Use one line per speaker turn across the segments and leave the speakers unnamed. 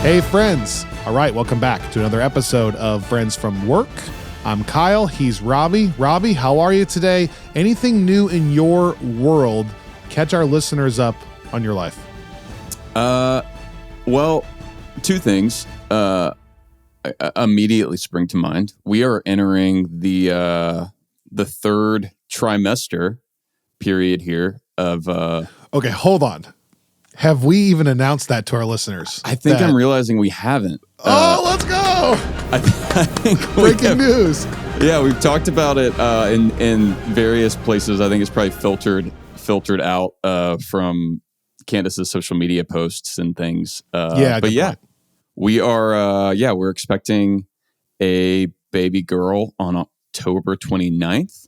Hey, friends. All right, welcome back to another episode of Friends from Work. I'm Kyle. He's Robby. Robby, how are you today? Anything new in your world? Catch our listeners up on your life.
Well, two things immediately spring to mind. We are entering the third trimester period here of.
Okay, hold on. Have we even announced that to our listeners?
I think I'm realizing we haven't.
Let's go!
I think
Breaking news.
Yeah, we've talked about it in various places. I think it's probably filtered out from Kandace's social media posts and things. Point. We are. We're expecting a baby girl on October 29th.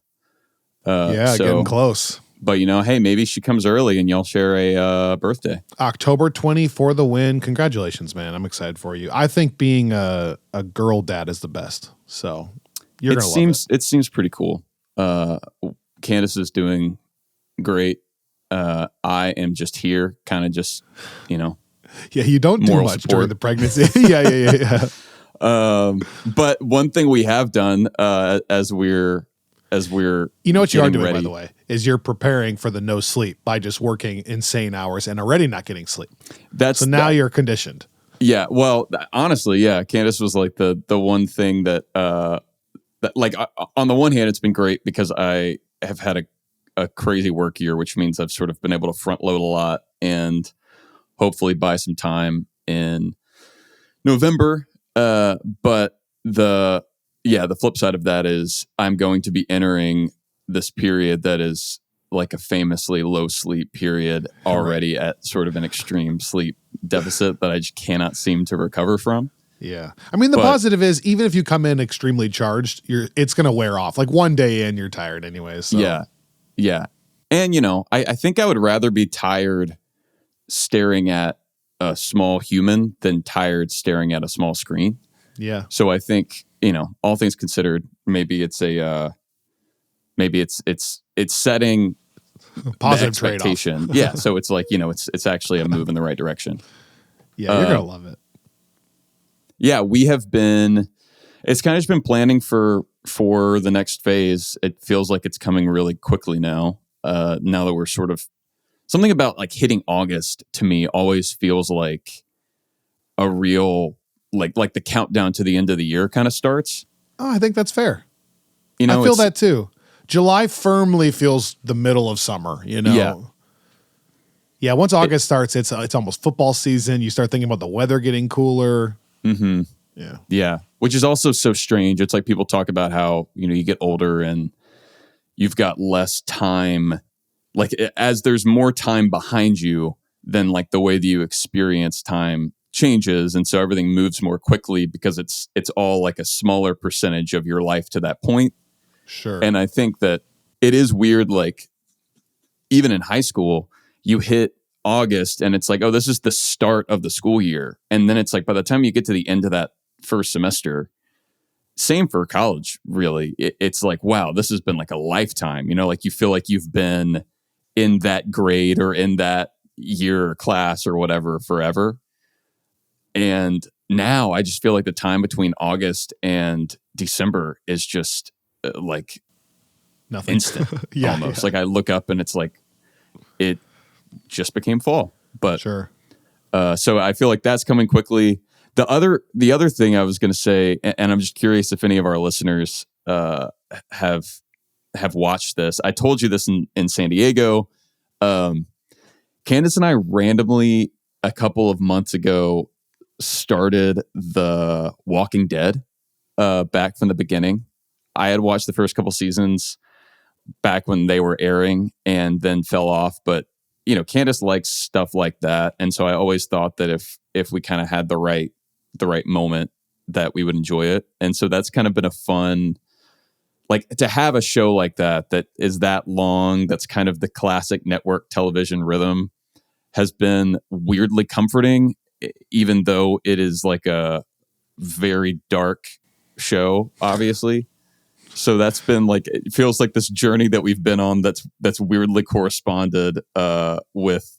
Getting close.
But, hey, maybe she comes early and y'all share a birthday.
October 20 for the win. Congratulations, man. I'm excited for you. I think being a girl dad is the best. So you're going to love it.
It seems pretty cool. Kandace is doing great. I am just here, kind of just,
Yeah, you don't do much
support
during the pregnancy. Yeah.
But one thing we have done as we're
you know what you are doing,
ready.
by the way, is you're preparing for the no sleep by just working insane hours and already not getting sleep. So now you're conditioned.
Yeah. Well, honestly, yeah. Kandace was like the one thing that on the one hand, it's been great because I have had a crazy work year, which means I've sort of been able to front load a lot and hopefully buy some time in November. But the flip side of that is I'm going to be entering this period that is like a famously low sleep period already at sort of an extreme sleep deficit that I just cannot seem to recover from.
Yeah. I mean, the positive is even if you come in extremely charged, it's going to wear off. Like one day in, you're tired anyways. So.
Yeah. Yeah. And, I think I would rather be tired staring at a small human than tired staring at a small screen.
Yeah.
So I think, all things considered, maybe it's it's setting
positive
expectation.
trade-off.
Yeah. So it's like, it's actually a move in the right direction.
Yeah. You're going to love it.
Yeah. It's kind of just been planning for the next phase. It feels like it's coming really quickly now. Now that we're sort of something about like hitting August to me always feels like a real, like the countdown to the end of the year kind of starts.
Oh, I think that's fair. I feel that too. July firmly feels the middle of summer,
Yeah.
Yeah, once August starts, it's almost football season. You start thinking about the weather getting cooler.
Mm-hmm.
Yeah.
Yeah. Which is also so strange. It's like people talk about how, you get older and you've got less time. Like as there's more time behind you, then like the way that you experience time changes. And so everything moves more quickly because it's all like a smaller percentage of your life to that point.
Sure.
And I think that it is weird, like even in high school, you hit August and it's like, oh, this is the start of the school year. And then it's like, by the time you get to the end of that first semester, same for college, really. It's like, wow, this has been like a lifetime, like you feel like you've been in that grade or in that year or class or whatever forever. And now I just feel like the time between August and December is just like
nothing.
Instant, almost. Yeah. Like I look up and it's like it just became fall. But
sure.
So I feel like that's coming quickly. The other thing I was going to say, and I'm just curious if any of our listeners have watched this. I told you this in San Diego. Kandace and I randomly a couple of months ago started The Walking Dead back from the beginning. I had watched the first couple seasons back when they were airing and then fell off. But, Kandace likes stuff like that. And so I always thought that if we kind of had the right moment that we would enjoy it. And so that's kind of been a fun, like to have a show like that is that long, that's kind of the classic network television rhythm, has been weirdly comforting, even though it is like a very dark show, obviously. So that's been like, it feels like this journey that we've been on that's weirdly corresponded with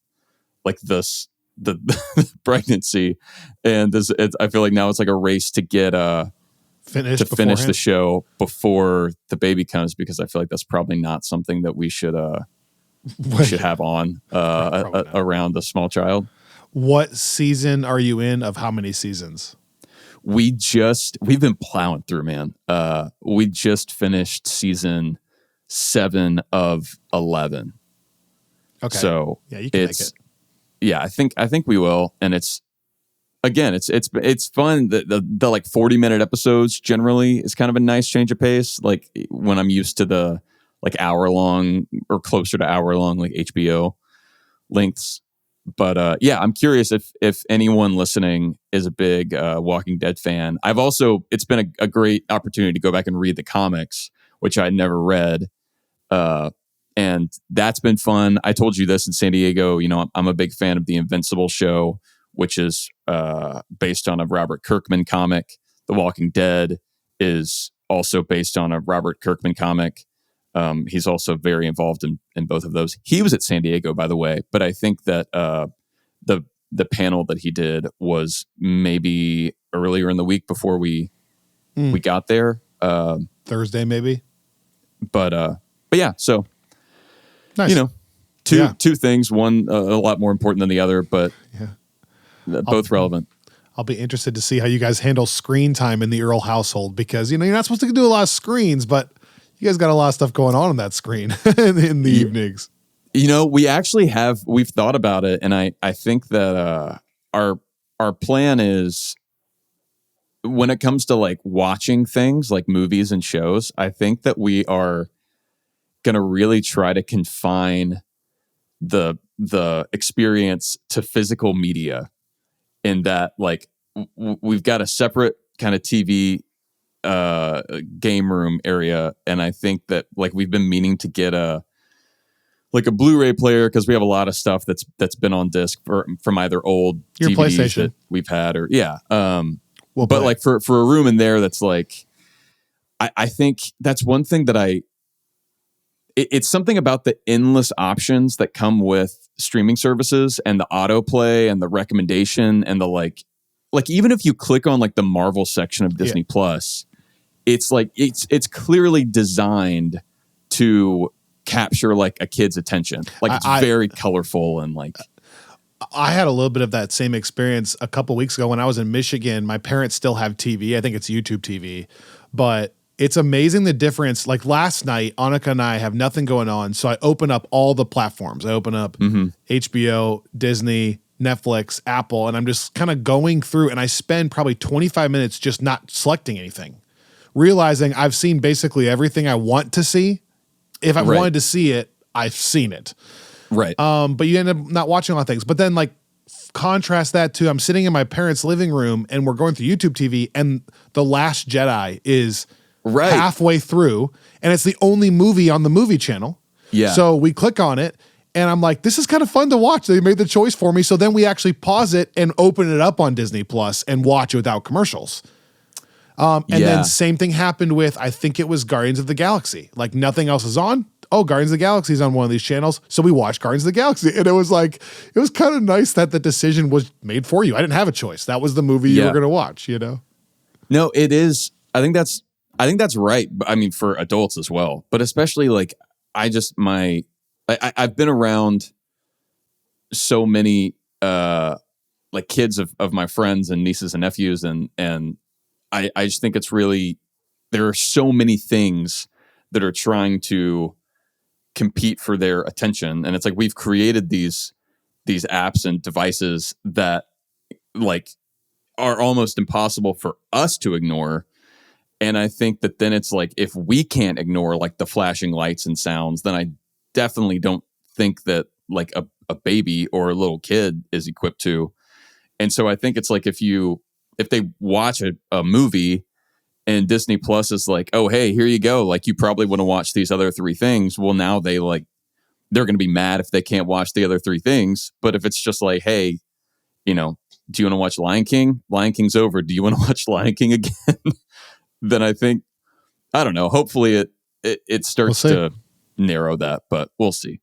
like this the pregnancy, and I feel like now it's like a race to get
finish
the show before the baby comes, because I feel like that's probably not something that we should have on around a small child.
What season are you in of how many seasons?
We've been plowing through, man. We just finished season 7 of 11.
Okay.
So
yeah, you can make it.
Yeah, I think we will. And it's fun. The like 40-minute episodes generally is kind of a nice change of pace. Like when I'm used to the like hour long or closer to hour long, like HBO lengths. But yeah, I'm curious if anyone listening is a big Walking Dead fan. It's been a great opportunity to go back and read the comics, which I never read. And that's been fun. I told you this in San Diego. I'm a big fan of the Invincible show, which is based on a Robert Kirkman comic. The Walking Dead is also based on a Robert Kirkman comic. He's also very involved in both of those. He was at San Diego, by the way, but I think that the panel that he did was maybe earlier in the week before we got there.
Thursday, maybe.
But yeah, so
nice.
Two things. One a lot more important than the other, but both relevant.
I'll be interested to see how you guys handle screen time in the Earl household, because you're not supposed to do a lot of screens, but you guys got a lot of stuff going on that screen in the evenings.
We've thought about it, and I think that our plan is, when it comes to like watching things like movies and shows, I think that we are going to really try to confine the experience to physical media, in that like we've got a separate kind of TV game room area, and I think that like we've been meaning to get a Blu-ray player, because we have a lot of stuff that's been on disc from either old
your
DVDs
PlayStation
that we've had, or but like for a room in there that's like, I think that's one thing that it's something about the endless options that come with streaming services, and the autoplay and the recommendation, and the like even if you click on like the Marvel section of Disney Plus, it's like it's clearly designed to capture like a kid's attention. Like it's very colorful, and like
I had a little bit of that same experience a couple weeks ago when I was in Michigan. My parents still have TV. I think it's YouTube TV, but it's amazing the difference. Like last night, Annika and I have nothing going on, so I open up all the platforms. I open up HBO, Disney, Netflix, Apple, and I'm just kind of going through, and I spend probably 25 minutes just not selecting anything, realizing I've seen basically everything I want to see. If I wanted to see it, I've seen it.
Right.
But you end up not watching a lot of things. But then like contrast that to, I'm sitting in my parents' living room and we're going through YouTube TV, and The Last Jedi is halfway through, and it's the only movie on the movie channel.
Yeah.
So we click on it, and I'm like, this is kind of fun to watch. They made the choice for me. So then we actually pause it and open it up on Disney Plus and watch it without commercials. And then same thing happened with, I think it was Guardians of the Galaxy. Like nothing else is on. Oh, Guardians of the Galaxy is on one of these channels. So we watched Guardians of the Galaxy. And it was kind of nice that the decision was made for you. I didn't have a choice. That was the movie you were going to watch,
No, it is. I think that's right. I mean, for adults as well, but especially like I've been around so many like kids of my friends and nieces and nephews, and I just think it's really, there are so many things that are trying to compete for their attention, and it's like we've created these apps and devices that like are almost impossible for us to ignore. And I think that then it's like, if we can't ignore like the flashing lights and sounds, then I definitely don't think that like a baby or a little kid is equipped to. And so I think it's like, if they watch a movie and Disney Plus is like, oh, hey, here you go, like you probably want to watch these other 3 things. Well, now they're going to be mad if they can't watch the other 3 things. But if it's just like, hey, do you want to watch Lion King? Lion King's over. Do you want to watch Lion King again? Then I think, I don't know, hopefully it starts to narrow that, but we'll see.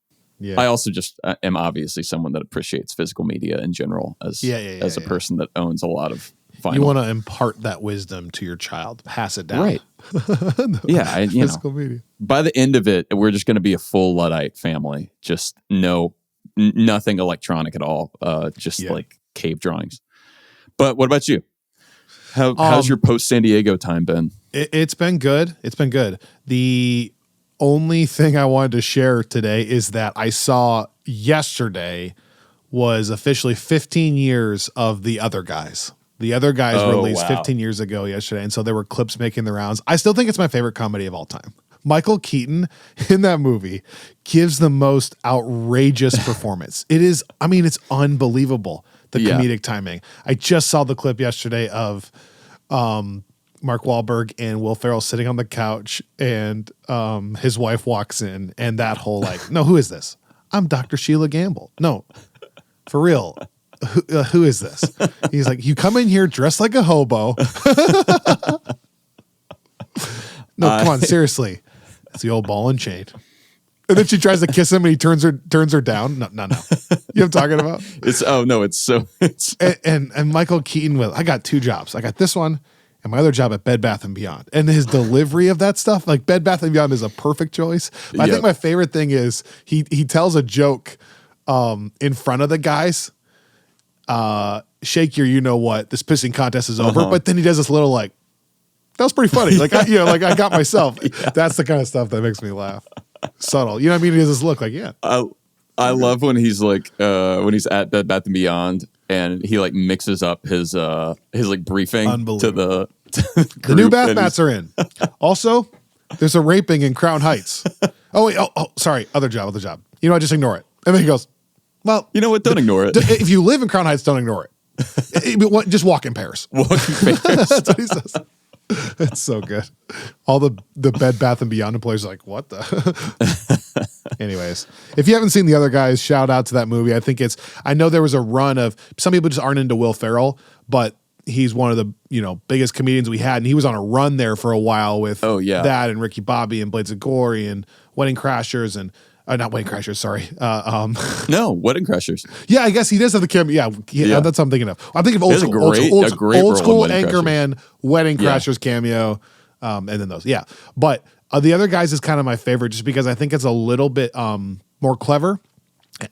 I also just am obviously someone that appreciates physical media in general as a person that owns a lot of vinyl.
You want to impart that wisdom to your child, pass it down.
Right. Yeah.
Physical media.
By the end of it, we're just going to be a full Luddite family. Just nothing electronic at all. Just like cave drawings. But what about you? How's your post San Diego time been?
It's been good. It's been good. The only thing I wanted to share today is that I saw yesterday was officially 15 years of The Other Guys. The Other Guys released 15 years ago yesterday, and so there were clips making the rounds. I still think it's my favorite comedy of all time. Michael Keaton in that movie gives the most outrageous performance. It's unbelievable, the comedic timing. I just saw the clip yesterday of Mark Wahlberg and Will Ferrell sitting on the couch, and his wife walks in, and that whole no, who is this? I'm Dr. Sheila Gamble. No, for real. Who is this? He's like, you come in here dressed like a hobo. No, come on, seriously. It's the old ball and chain. And then she tries to kiss him, and he turns her down. No. You know what I'm talking about? And Michael Keaton I got 2 jobs. I got this one and my other job at Bed Bath & Beyond. And his delivery of that stuff, like Bed Bath & Beyond is a perfect choice. But I think my favorite thing is he tells a joke in front of the guys. Shake your you-know-what, this pissing contest is over. But then he does this little that was pretty funny. I got myself. That's the kind of stuff that makes me laugh. Subtle. You know what I mean? He has this look
I love when he's when he's at Bed Bath & Beyond and he mixes up his briefing to the
The new bath mats are in. Also, there's a raping in Crown Heights. Oh, wait. Oh, sorry. Other job. You know what? Just ignore it. And then he goes, well,
you know what? Don't ignore it.
If you live in Crown Heights, don't ignore it. Just walk in Paris.
Walk in Paris.
That's what he says. It's so good. All the Bed Bath & Beyond employees are like, what the? Anyways, if you haven't seen The Other Guys, shout out to that movie. I know there was a run of, some people just aren't into Will Ferrell, but he's one of the biggest comedians we had, and he was on a run there for a while with that and Ricky Bobby and Blades of Glory and Wedding Crashers and not Wedding Crashers, sorry.
No, Wedding Crashers.
Yeah, I guess he does have the cameo. Yeah, that's what I'm thinking of. I'm thinking of old school Anchorman, Wedding Crashers cameo, and then those. Yeah, but The Other Guys is kind of my favorite just because I think it's a little bit more clever.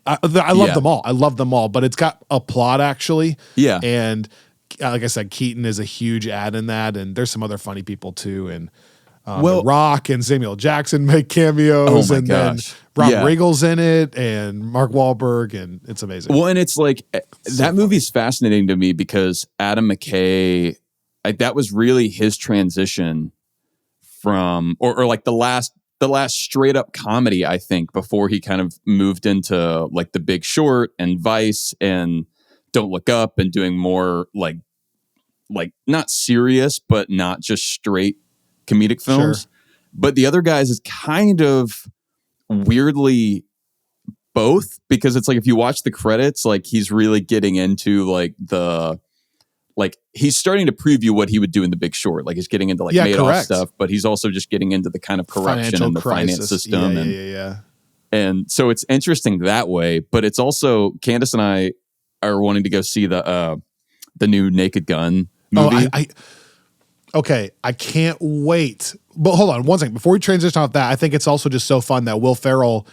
I love them all. I love them all, but it's got a plot actually. Yeah, and like I said, Keaton is a huge add in that, and there's some other funny people too, and. The Rock and Samuel Jackson make cameos, and then Rob Riggle's in it, and Mark Wahlberg, and it's amazing.
Well, and it's that movie's fascinating to me because Adam McKay, that was really his transition from, or the last straight up comedy, I think, before he kind of moved into The Big Short and Vice and Don't Look Up and doing more not serious, but not just straight comedic films. But The Other Guys is kind of weirdly both, because it's if you watch the credits, he's really getting into he's starting to preview what he would do in The Big Short. He's getting into Madoff stuff, but he's also just getting into the kind of corruption in the finance system. And so it's interesting that way, but it's also, Kandace and I are wanting to go see the new Naked Gun movie.
Okay, I can't wait. But hold on one second. Before we transition off that, I think it's also just so fun that Will Ferrell,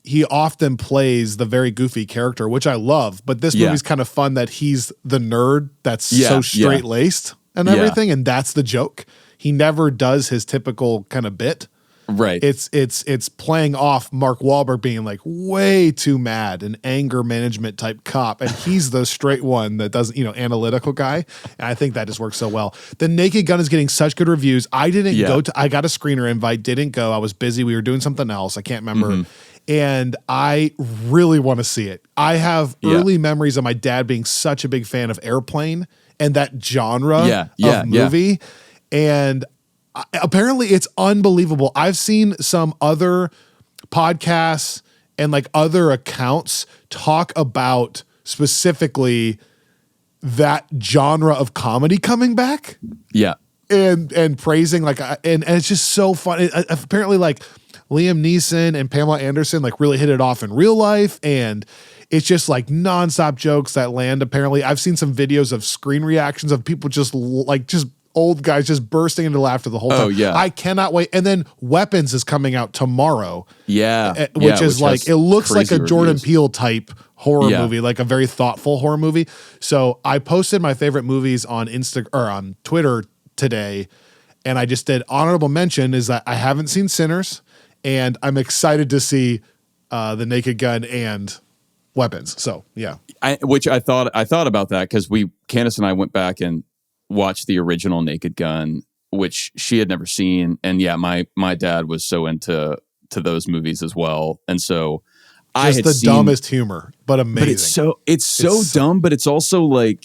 he often plays the very goofy character, which I love. But this movie's kind of fun that he's the nerd that's so straight-laced and everything, and that's the joke. He never does his typical kind of bit.
Right.
It's playing off Mark Wahlberg being way too mad, an anger management type cop, and he's the straight one that doesn't, analytical guy. And I think that just works so well. The Naked Gun is getting such good reviews. I didn't go to, I got a screener invite, didn't go. I was busy. We were doing something else. I can't remember. And I really want to see it. I have early memories of my dad being such a big fan of Airplane and that genre of movie. And apparently it's unbelievable. I've seen some other podcasts and other accounts talk about specifically that genre of comedy coming back.
Yeah.
and praising like and it's just so fun. Apparently like Liam Neeson and Pamela Anderson like really hit it off in real life, and it's just like nonstop jokes that land. Apparently, I've seen some videos of screen reactions of people just old guys just bursting into laughter the whole time.
Oh yeah,
I cannot wait. And then Weapons is coming out tomorrow.
Yeah,
which is like it looks like a Jordan
reviews.
Peele type horror movie, like a very thoughtful horror movie. So I posted my favorite movies on on Twitter today, and I just did honorable mention is that I haven't seen Sinners, and I'm excited to see The Naked Gun and Weapons. So yeah,
I thought about that because Kandace and I went back and watched the original Naked Gun, which she had never seen, and yeah, my dad was so into those movies as well, and so I had seen
dumbest humor, but amazing.
But it's so dumb, but it's also like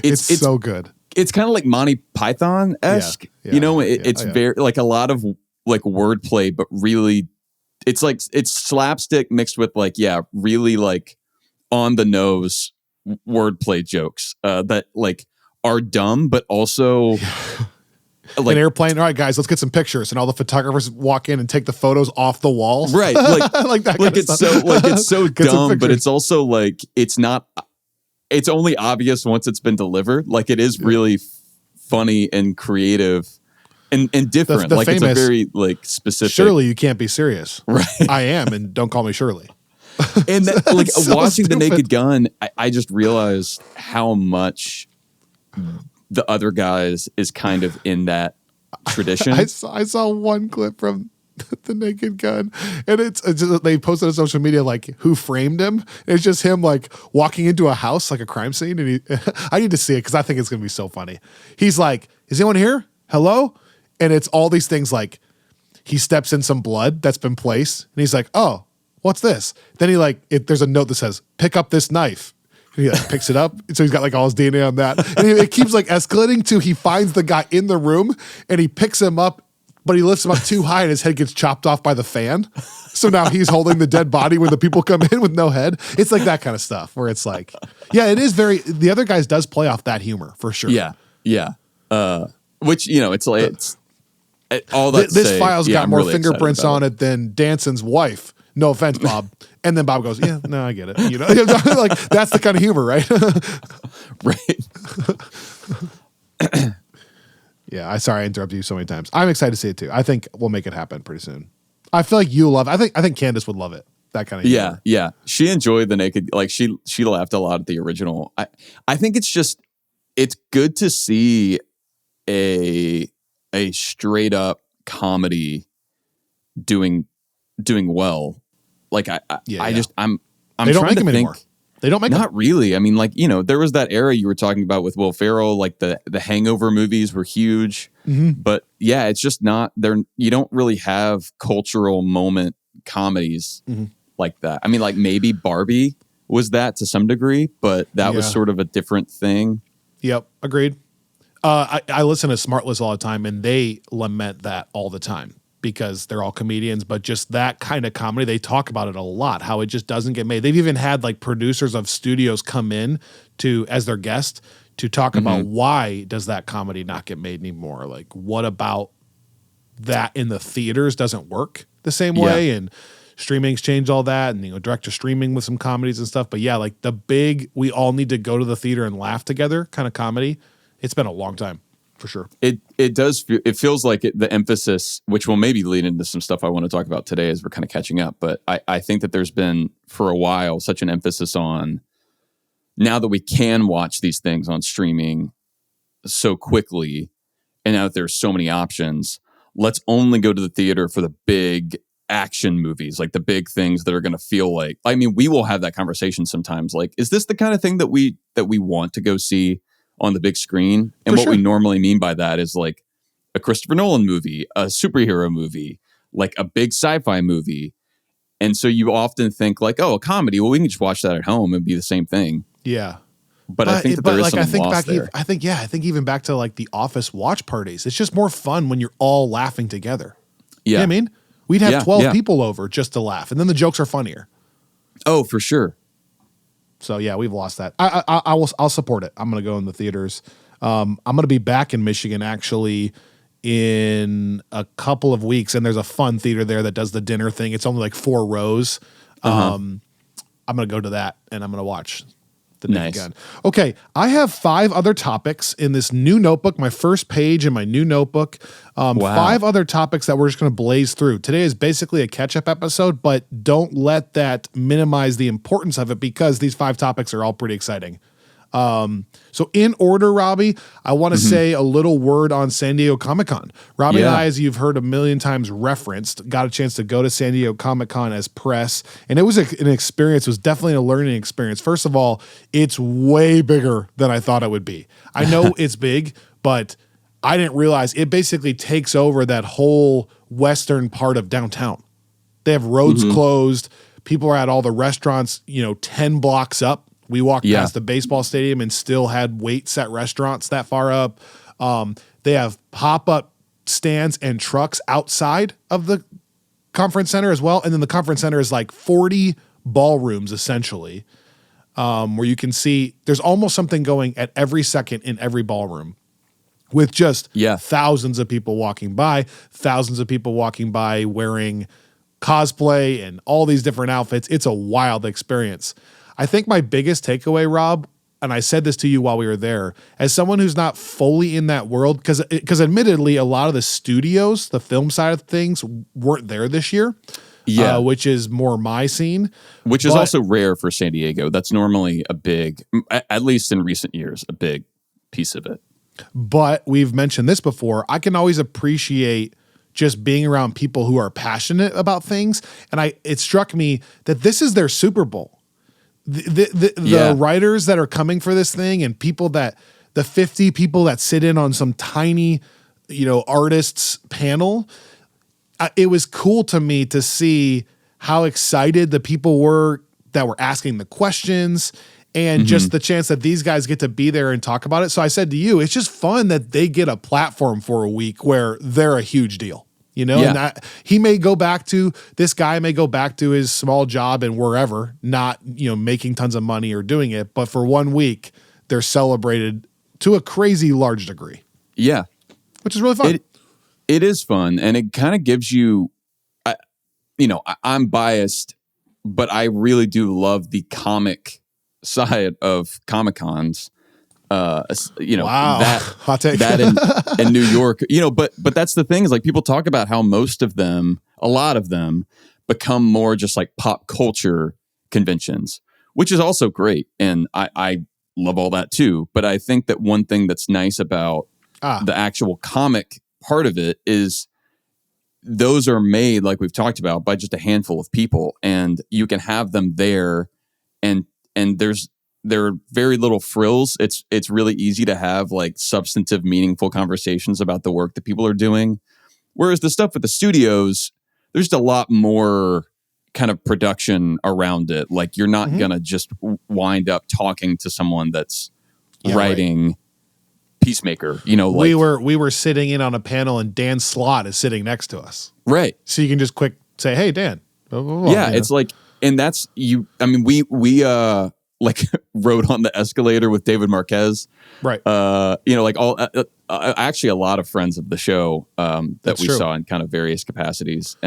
it's
so good.
It's kind of like Monty Python-esque, it's very like a lot of like wordplay, but really it's like it's slapstick mixed with like really like on the nose wordplay jokes that like are dumb, but also
like an airplane. All right, guys, let's get some pictures, and all the photographers walk in and take the photos off the walls.
Right, like
like that.
Like it's so dumb, but it's also like it's not. It's only obvious once it's been delivered. Like it is really funny and creative and different.
The
like
famous,
it's a very like specific.
Surely you can't be serious.
Right,
I am, and don't call me Shirley.
And that, like
so
watching
stupid.
The Naked Gun, I just realized how much the other guys is kind of in that tradition.
I saw one clip from The Naked Gun, and it's just, they posted on social media like who framed him. It's just him like walking into a house like a crime scene, and I need to see it because I think it's gonna be so funny. He's like, "Is anyone here? Hello?" And it's all these things like he steps in some blood that's been placed, and he's like, "Oh, what's this?" Then he there's a note that says, "Pick up this knife." And he like picks it up, so he's got like all his DNA on that, and it keeps like escalating to he finds the guy in the room and he picks him up, but he lifts him up too high and his head gets chopped off by the fan. So now he's holding the dead body when the people come in with no head. It's like that kind of stuff where it's like, yeah, it is very. The other guys does play off that humor for sure.
Yeah. Which it's like it's all that.
This file's got
I'm
more
really
fingerprints on it than Danson's wife. No offense, Bob. And then Bob goes, "Yeah, no, I get it." Like that's the kind of humor, right?
Right.
Yeah, sorry I interrupted you so many times. I'm excited to see it too. I think we'll make it happen pretty soon. I feel like you'll love it. I think Kandace would love it. That kind of humor.
Yeah. She enjoyed The Naked, like she laughed a lot at the original. I think it's good to see a straight up comedy doing well. Like I'm
they
trying
don't make
to
them
think.
anymore. They don't make
Not
them.
really. I mean, like, there was that era you were talking about with Will Ferrell, like the Hangover movies were huge.
Mm-hmm.
But yeah, it's just not there. You don't really have cultural moment comedies like that. I mean, like maybe Barbie was that to some degree, but that was sort of a different thing.
Yep, agreed. I listen to Smartless all the time, and they lament that all the time because they're all comedians, but just that kind of comedy, they talk about it a lot, how it just doesn't get made. They've even had like producers of studios come in as their guest to talk about why does that comedy not get made anymore? Like what about that in the theaters doesn't work the same way? And streaming's changed all that, and direct to streaming with some comedies and stuff. But yeah, like the big, we all need to go to the theater and laugh together kind of comedy. It's been a long time. For sure. It
does. It feels like the emphasis, which will maybe lead into some stuff I want to talk about today as we're kind of catching up. But I think that there's been for a while such an emphasis on now that we can watch these things on streaming so quickly, and now that there's so many options, let's only go to the theater for the big action movies, like the big things that are going to feel like. I mean, we will have that conversation sometimes. Like, is this the kind of thing that we want to go see on the big screen? And what we normally mean by that is like a Christopher Nolan movie, a superhero movie, like a big sci-fi movie. And so you often think like, oh, a comedy, well, we can just watch that at home and be the same thing.
Yeah.
But I think that there is some loss there.
I think even back to like the Office watch parties, it's just more fun when you're all laughing together.
Yeah.
You know what I mean? We'd have 12 people over just to laugh, and then the jokes are funnier.
Oh, for sure.
So yeah, we've lost that. I'll support it. I'm going to go in the theaters. I'm going to be back in Michigan actually in a couple of weeks, and there's a fun theater there that does the dinner thing. It's only like 4 rows. I'm going to go to that, and I'm going to watch the Naked Gun. Okay, I have 5 other topics in this new notebook, my first page in my new notebook. 5 other topics that we're just going to blaze through. Today is basically a catch-up episode, but don't let that minimize the importance of it because these 5 topics are all pretty exciting. So in order, Robby, I want to say a little word on San Diego Comic-Con. Robby and I, as you've heard a million times referenced, got a chance to go to San Diego Comic-Con as press, and it was an experience. It was definitely a learning experience. First of all, it's way bigger than I thought it would be. I know it's big, but I didn't realize it basically takes over that whole western part of downtown. They have roads closed. People are at all the restaurants, 10 blocks up. We walked past the baseball stadium and still had waits at restaurants that far up. They have pop-up stands and trucks outside of the conference center as well. And then the conference center is like 40 ballrooms essentially, where you can see there's almost something going at every second in every ballroom with just thousands of people walking by wearing cosplay and all these different outfits. It's a wild experience. I think my biggest takeaway, Rob, and I said this to you while we were there, as someone who's not fully in that world, because admittedly, a lot of the studios, the film side of things, weren't there this year, which is more my scene.
Which is also rare for San Diego. That's normally a big, at least in recent years, a big piece of it.
But we've mentioned this before. I can always appreciate just being around people who are passionate about things. And it struck me that this is their Super Bowl. The writers that are coming for this thing and the 50 people that sit in on some tiny, artists panel, it was cool to me to see how excited the people were that were asking the questions and just the chance that these guys get to be there and talk about it. So I said to you, it's just fun that they get a platform for a week where they're a huge deal. And this guy may go back to his small job and wherever, not, making tons of money or doing it. But for 1 week, they're celebrated to a crazy large degree.
Yeah.
Which is really fun.
It is fun. And it kind of gives you, I'm biased, but I really do love the comic side of Comic-Cons.
Wow. Hot take.
that in New York, but that's the thing is like people talk about how a lot of them become more just like pop culture conventions, which is also great. And I love all that too. But I think that one thing that's nice about the actual comic part of it is those are made, like we've talked about, by just a handful of people, and you can have them there and there are very little frills. It's really easy to have like substantive, meaningful conversations about the work that people are doing. Whereas the stuff with the studios, there's just a lot more kind of production around it. Like you're not going to just wind up talking to someone that's writing Peacemaker.
We were sitting in on a panel and Dan Slott is sitting next to us.
Right.
So you can just quick say, hey, Dan. Blah, blah, blah,
it's like, and that's you. I mean, we like rode on the escalator with David Marquez.
Right.
Like actually a lot of friends of the show that we saw in kind of various capacities.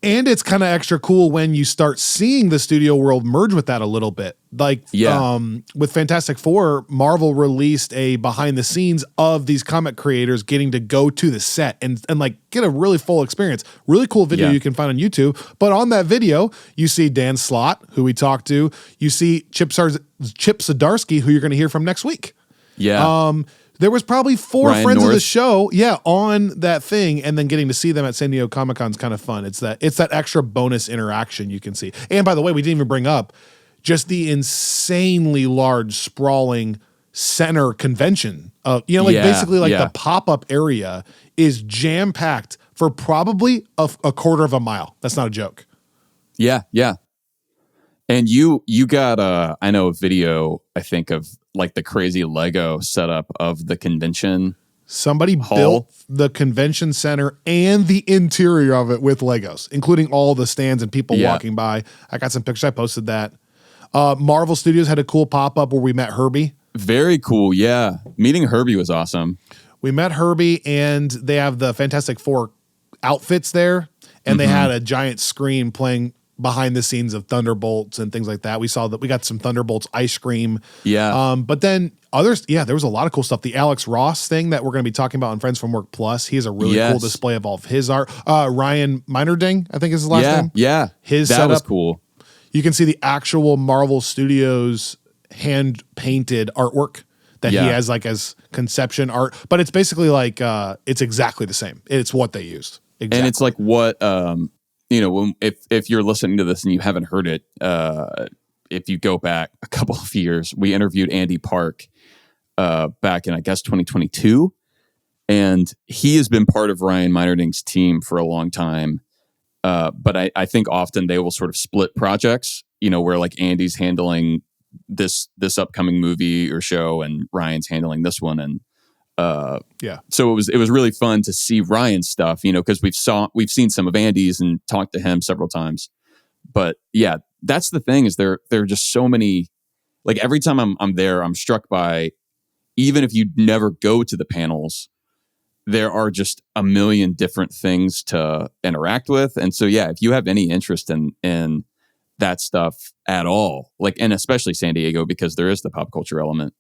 And it's kind of extra cool when you start seeing the studio world merge with that a little bit. Like with Fantastic Four, Marvel released a behind the scenes of these comic creators getting to go to the set and like get a really full experience. Really cool video you can find on YouTube. But on that video, you see Dan Slott, who we talked to. You see Chip Zdarsky, who you're going to hear from next week.
Yeah.
There was probably 4
Ryan
friends
North.
of the show, on that thing, and then getting to see them at San Diego Comic-Con is kind of fun. It's that extra bonus interaction you can see. And by the way, we didn't even bring up just the insanely large, sprawling center convention. Basically the pop-up area is jam-packed for probably a quarter of a mile. That's not a joke.
Yeah, yeah. And you got I know a video, I think, of like the crazy Lego setup of the convention.
Somebody built the convention center and the interior of it with Legos, including all the stands and people walking by. I got some pictures. I posted that. Marvel Studios had a cool pop-up where we met Herbie.
Very cool. Yeah. Meeting Herbie was awesome.
We met Herbie, and they have the Fantastic Four outfits there, and they had a giant screen playing behind the scenes of Thunderbolts and things like that. We saw that we got some Thunderbolts ice cream.
Yeah.
But then others, there was a lot of cool stuff. The Alex Ross thing that we're going to be talking about on Friends from Work Plus. He has a really cool display of all of his art. Ryan Meinerding, I think is his last name.
Yeah.
His
that
setup
was cool.
You can see the actual Marvel Studios hand painted artwork that he has like as conception art, but it's basically like it's exactly the same. It's what they used. Exactly.
And it's like what if you're listening to this and you haven't heard it, if you go back a couple of years, we interviewed Andy Park back in I guess 2022, and he has been part of Ryan Meinerding's team for a long time. But I think often they will sort of split projects, where like Andy's handling this upcoming movie or show and Ryan's handling this one. And so it was really fun to see Ryan's stuff, because we've seen some of Andy's and talked to him several times. But yeah, that's the thing, is there are just so many, like every time I'm there, I'm struck by, even if you never go to the panels, there are just a million different things to interact with. And so, yeah, if you have any interest in that stuff at all, like, and especially San Diego, because there is the pop culture element,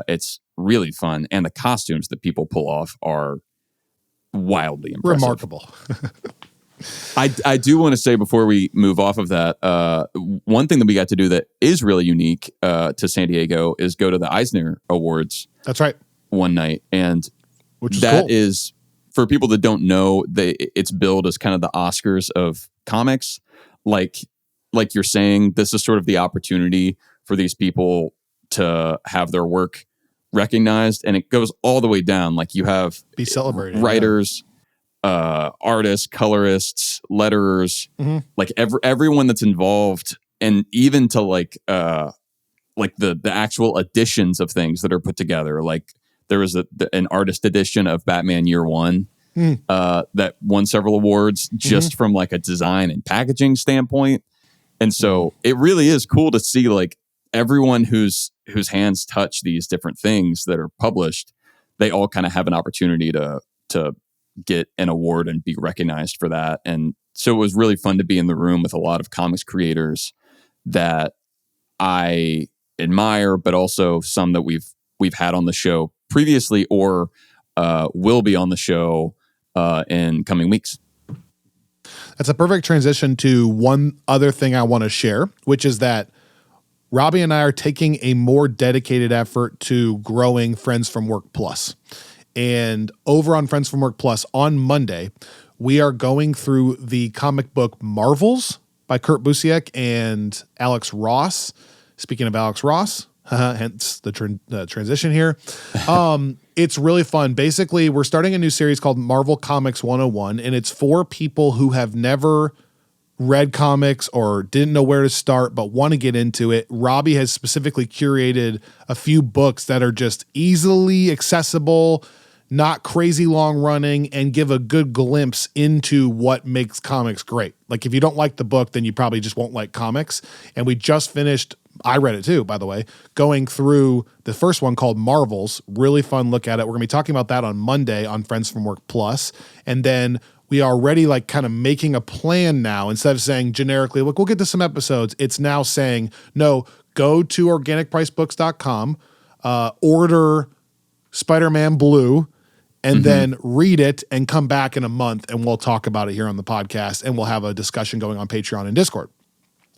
it's really fun. And the costumes that people pull off are wildly impressive.
Remarkable.
I do want to say before we move off of that, one thing that we got to do that is really unique to San Diego is go to the Eisner Awards.
That's right.
One night. And
which is
that
cool.
is, for people that don't know, it's billed as kind of the Oscars of comics. Like you're saying, this is sort of the opportunity for these people to have their work recognized, and it goes all the way down. Like you have
be celebrated
writers, artists, colorists, letterers, like everyone that's involved, and even to like the actual editions of things that are put together. Like there was an artist edition of Batman Year One that won several awards just from like a design and packaging standpoint. And so it really is cool to see like everyone whose hands touch these different things that are published, they all kind of have an opportunity to get an award and be recognized for that. And so it was really fun to be in the room with a lot of comics creators that I admire, but also some that we've had on the show previously or will be on the show in coming weeks.
That's a perfect transition to one other thing I want to share, which is that Robby and I are taking a more dedicated effort to growing Friends from Work Plus. And over on Friends from Work Plus on Monday, we are going through the comic book Marvels by Kurt Busiek and Alex Ross. Speaking of Alex Ross, hence the transition here. It's really fun. Basically, we're starting a new series called Marvel Comics 101, and it's for people who have never read comics or didn't know where to start but want to get into it. Robby has specifically curated a few books that are just easily accessible, not crazy long running, and give a good glimpse into what makes comics great. Like if you don't like the book, then you probably just won't like comics. And we just finished, I read it too, by the way, going through the first one called Marvels. Really fun look at it. We're going to be talking about that on Monday on Friends from Work Plus. And then we are already like kind of making a plan now. Instead of saying generically, look, we'll get to some episodes. It's now saying, no, go to organicpricebooks.com, order Spider-Man Blue, and then read it and come back in a month and we'll talk about it here on the podcast and we'll have a discussion going on Patreon and Discord.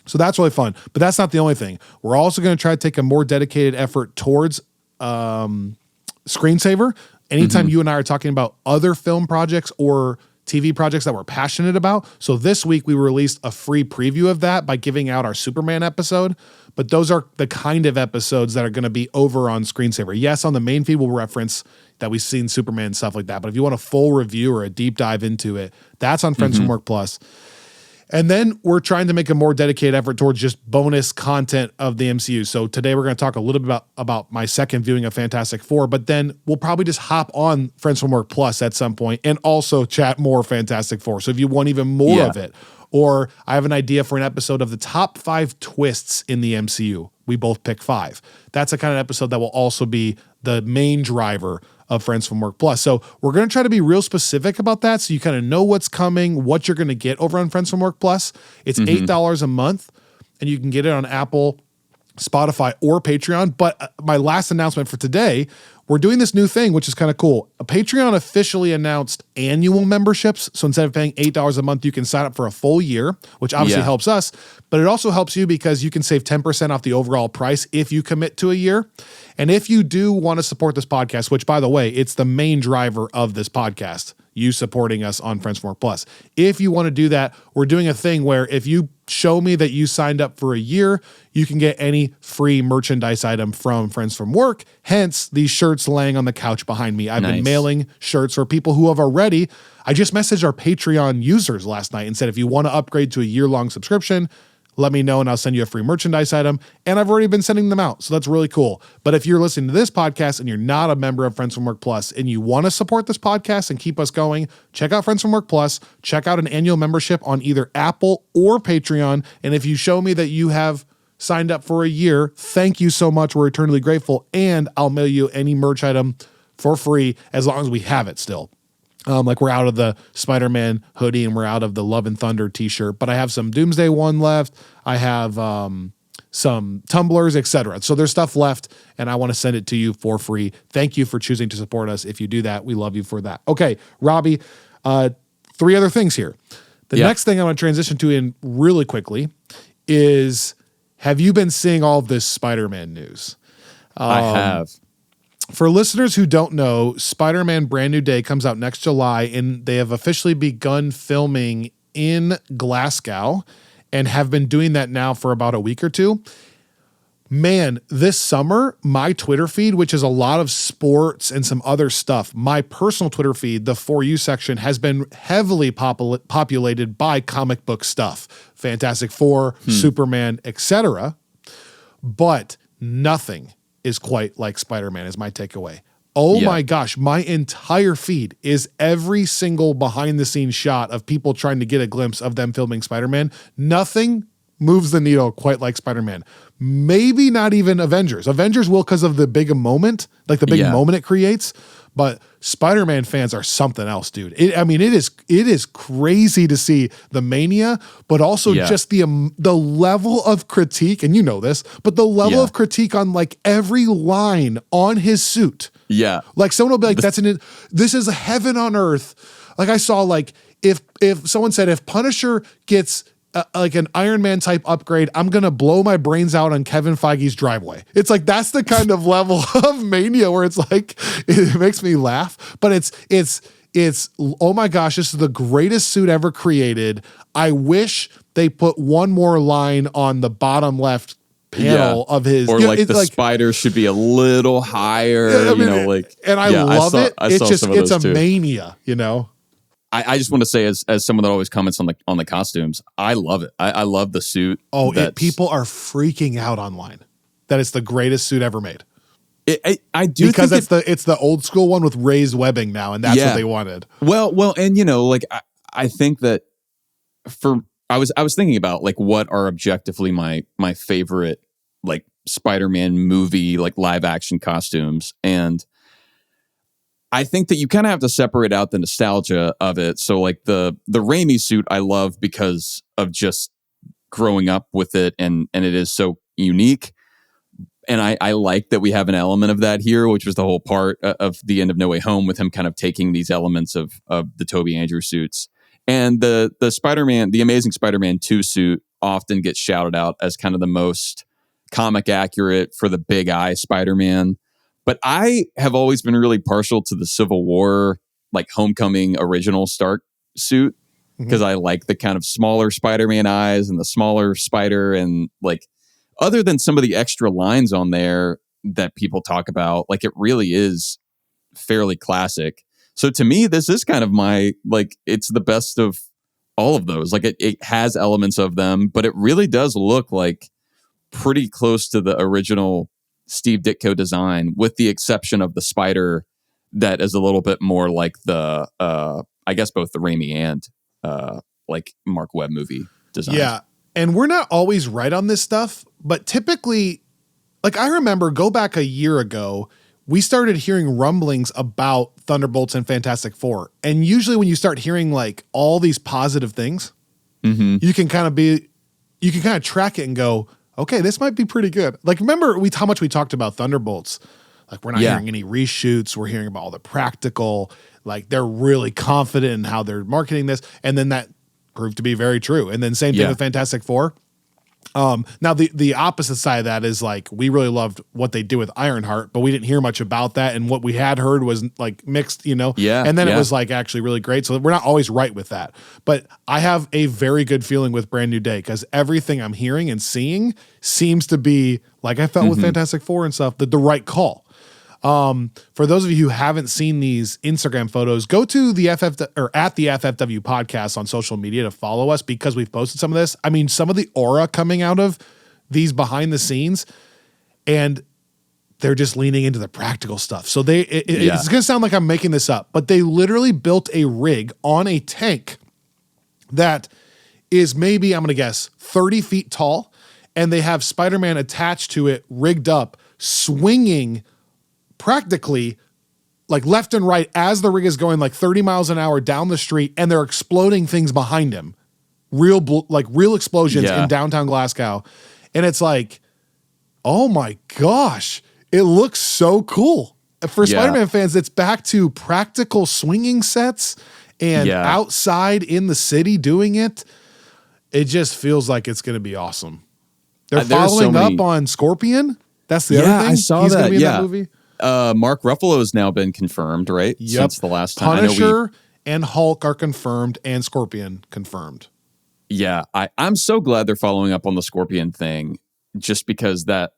So that's really fun. But that's not the only thing. We're also going to try to take a more dedicated effort towards Screensaver. Anytime you and I are talking about other film projects or TV projects that we're passionate about. So this week we released a free preview of that by giving out our Superman episode. But those are the kind of episodes that are going to be over on Screensaver. Yes, on the main feed we'll reference that we've seen Superman and stuff like that. But if you want a full review or a deep dive into it, that's on Friends from Work Plus. And then we're trying to make a more dedicated effort towards just bonus content of the MCU. So today we're going to talk a little bit about my second viewing of Fantastic Four, but then we'll probably just hop on Friends from Work Plus at some point and also chat more Fantastic Four. So if you want even more of it, or I have an idea for an episode of the top 5 twists in the MCU, we both pick 5. That's a kind of episode that will also be the main driver of Friends from Work Plus. So we're going to try to be real specific about that so you kind of know what's coming, what you're going to get over on Friends from Work Plus. It's $8 a month, and you can get it on Apple, Spotify, or Patreon. But my last announcement for today, we're doing this new thing, which is kind of cool. Patreon officially announced annual memberships. So instead of paying $8 a month, you can sign up for a full year, which obviously helps us, but it also helps you because you can save 10% off the overall price if you commit to a year. And if you do want to support this podcast, which by the way, it's the main driver of this podcast, you supporting us on Friends from Work Plus. If you want to do that, we're doing a thing where if you show me that you signed up for a year, you can get any free merchandise item from Friends from Work. Hence, these shirts laying on the couch behind me. I've been mailing shirts for people who have already. I just messaged our Patreon users last night and said, if you want to upgrade to a year-long subscription, let me know and I'll send you a free merchandise item. And I've already been sending them out. So that's really cool. But if you're listening to this podcast and you're not a member of Friends from Work Plus and you want to support this podcast and keep us going, check out Friends from Work Plus. Check out an annual membership on either Apple or Patreon. And if you show me that you have signed up for a year, thank you so much. We're eternally grateful. And I'll mail you any merch item for free as long as we have it still. Like we're out of the Spider-Man hoodie and we're out of the Love and Thunder t-shirt, but I have some Doomsday one left. I have some tumblers, etc. So there's stuff left and I want to send it to you for free. Thank you for choosing to support us. If you do that, we love you for that. Okay, Robby, 3 other things here. The next thing I want to transition to in really quickly is, have you been seeing all of this Spider-Man news?
I have.
For listeners who don't know, Spider-Man Brand New Day comes out next July, and they have officially begun filming in Glasgow and have been doing that now for about a week or two. Man, this summer, my Twitter feed, which is a lot of sports and some other stuff, my personal Twitter feed, the For You section, has been heavily populated by comic book stuff. Fantastic Four, Superman, etc. But nothing is quite like Spider-Man is my takeaway. Oh my gosh, my entire feed is every single behind the scenes shot of people trying to get a glimpse of them filming Spider-Man. Nothing moves the needle quite like Spider-Man. Maybe not even Avengers. Avengers will because of the big moment, like the big moment it creates. But Spider-Man fans are something else, dude. It is crazy to see the mania, but also just the level of critique, and you know this, but the level of critique on like every line on his suit. Yeah, like someone will be like, this is heaven on earth." Like I saw, like if someone said if Punisher gets like an Iron Man type upgrade, I'm going to blow my brains out on Kevin Feige's driveway. It's like, that's the kind of level of mania where it's like, it makes me laugh, but it's, oh my gosh, this is the greatest suit ever created. I wish they put one more line on the bottom left panel of his,
or like the spider should be a little higher,
and I love it. It's a mania,
I just want to say, as someone that always comments on the costumes, I love it. I love the suit.
Oh, people are freaking out online that it's the greatest suit ever made.
I do,
because it's the old school one with raised webbing now, and that's what they wanted.
Well, and I think that I was thinking about like what are objectively my favorite like Spider-Man movie like live action costumes, and I think that you kind of have to separate out the nostalgia of it. So like the Raimi suit I love because of just growing up with it, and it is so unique. And I like that we have an element of that here, which was the whole part of the end of No Way Home, with him kind of taking these elements of the Tobey Andrews suits. And the Spider-Man, the Amazing Spider-Man 2 suit often gets shouted out as kind of the most comic accurate for the big eye Spider-Man. But I have always been really partial to the Civil War, like Homecoming original Stark suit, because I like the kind of smaller Spider-Man eyes and the smaller spider, and like, other than some of the extra lines on there that people talk about, like it really is fairly classic. So to me, this is kind of my, like, it's the best of all of those. Like it has elements of them, but it really does look like pretty close to the original Steve Ditko design, with the exception of the spider that is a little bit more like the, I guess both the Raimi and like Mark Webb movie design.
Yeah. And we're not always right on this stuff, but typically like I remember go back a year ago, we started hearing rumblings about Thunderbolts and Fantastic Four. And usually when you start hearing like all these positive things, you can kind of track it and go, okay, this might be pretty good. Like, remember how much we talked about Thunderbolts? Like, we're not hearing any reshoots. We're hearing about all the practical, like they're really confident in how they're marketing this. And then that proved to be very true. And then same thing with Fantastic Four. Now the opposite side of that is like, we really loved what they did with Ironheart, but we didn't hear much about that. And what we had heard was like mixed, you know? And then it was like actually really great. So we're not always right with that, but I have a very good feeling with Brand New Day because everything I'm hearing and seeing seems to be like I felt with Fantastic Four and stuff, the right call. For those of you who haven't seen these Instagram photos, go to the at the FFW podcast on social media to follow us because we've posted some of this. I mean, some of the aura coming out of these behind the scenes, and they're just leaning into the practical stuff. So it's going to sound like I'm making this up, but they literally built a rig on a tank that is maybe, I'm going to guess, 30 feet tall, and they have Spider-Man attached to it, rigged up, swinging practically like left and right as the rig is going like 30 miles an hour down the street, and they're exploding things behind him. Real explosions in downtown Glasgow. And it's like, oh my gosh, it looks so cool. For Spider-Man fans, it's back to practical swinging sets and outside in the city doing it. It just feels like it's going to be awesome. They're following up on Scorpion. That's the other thing.
I saw
He's
that.
Gonna be in that movie.
Mark Ruffalo has now been confirmed, right?
Yep.
Since the last time.
Punisher and Hulk are confirmed, and Scorpion confirmed.
Yeah, I'm so glad they're following up on the Scorpion thing, just because that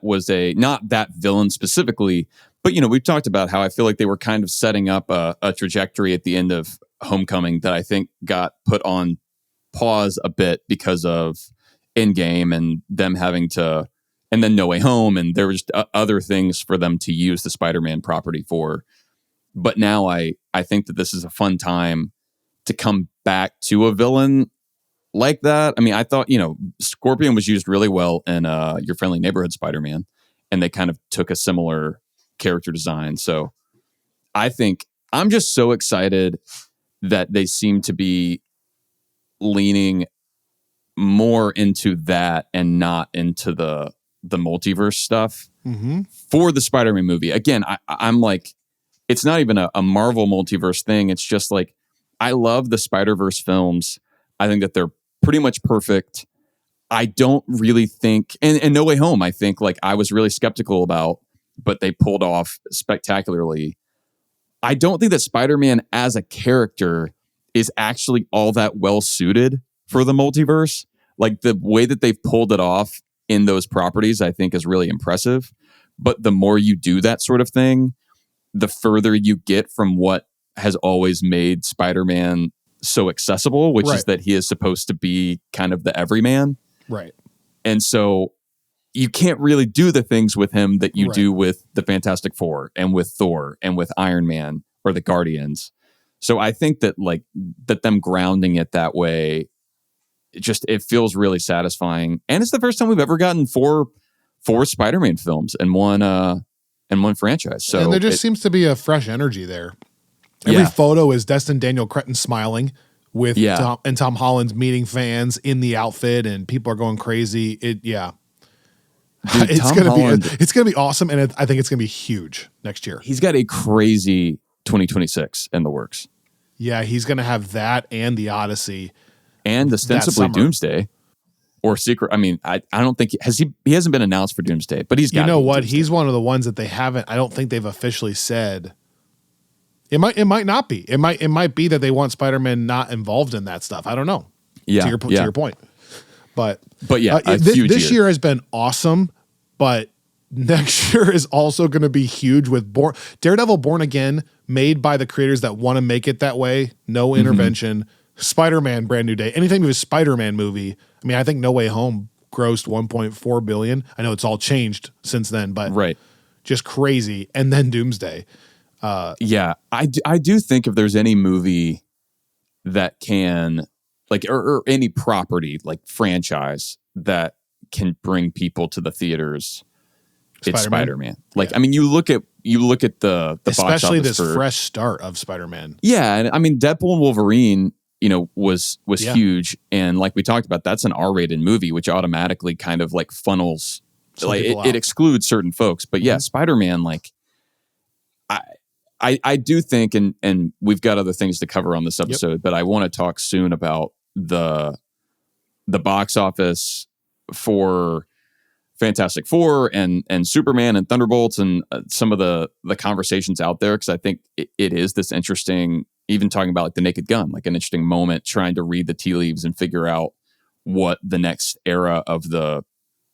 was not that villain specifically, but you know, we've talked about how I feel like they were kind of setting up a trajectory at the end of Homecoming that I think got put on pause a bit because of Endgame and them having to. And then No Way Home, and there was other things for them to use the Spider-Man property for. But now I think that this is a fun time to come back to a villain like that. I mean, I thought, you know, Scorpion was used really well in Your Friendly Neighborhood Spider-Man, and they kind of took a similar character design. So I think I'm just so excited that they seem to be leaning more into that and not into the multiverse stuff for the Spider-Man movie. Again, I'm like, it's not even a Marvel multiverse thing. It's just like, I love the Spider-Verse films. I think that they're pretty much perfect. I don't really think, and No Way Home, I think like I was really skeptical about, but they pulled off spectacularly. I don't think that Spider-Man as a character is actually all that well suited for the multiverse. Like the way that they've pulled it off in those properties, I think is really impressive. But the more you do that sort of thing, the further you get from what has always made Spider-Man so accessible, which is that he is supposed to be kind of the everyman.
Right.
And so you can't really do the things with him that you do with the Fantastic Four and with Thor and with Iron Man or the Guardians. So I think that like that them grounding it that way, it feels really satisfying. And it's the first time we've ever gotten four Spider-Man films in one franchise. So
and there just seems to be a fresh energy there. Every photo is Destin Daniel Cretton smiling with Tom Holland's meeting fans in the outfit, and people are going crazy. Dude, it's gonna be awesome, and I think it's gonna be huge next year.
He's got a crazy 2026 in the works.
Yeah, he's gonna have that and the Odyssey. And
ostensibly Doomsday or Secret. I mean, I don't think he hasn't been announced for Doomsday, but he's got.
You know what? Doomsday. He's one of the ones that they haven't. I don't think they've officially said. It might not be. It might be that they want Spider-Man not involved in that stuff. I don't know.
Yeah.
To your point. But
yeah,
this year has been awesome. But next year is also going to be huge with Daredevil Born Again, made by the creators that want to make it that way. No intervention. Spider-Man Brand New Day. Anything with a Spider-Man movie. I mean, I think No Way Home grossed $1.4 billion. I know it's all changed since then, but just crazy. And then Doomsday.
I do think if there's any movie that can like, or any property like franchise that can bring people to the theaters, it's
Spider-Man?
Spider-Man. Like, I mean, you look at the
especially
box office
this fresh start of Spider-Man.
Yeah, and I mean, Deadpool and Wolverine, was huge, and like we talked about, that's an R-rated movie, which automatically kind of like funnels,
Some
like
people
it
out.
excludes certain folks. But yeah, Spider-Man, like I do think, and we've got other things to cover on this episode, but I want to talk soon about the box office for Fantastic Four and Superman and Thunderbolts and some of the conversations out there, because I think it is this interesting, even talking about like the Naked Gun, like an interesting moment trying to read the tea leaves and figure out what the next era of the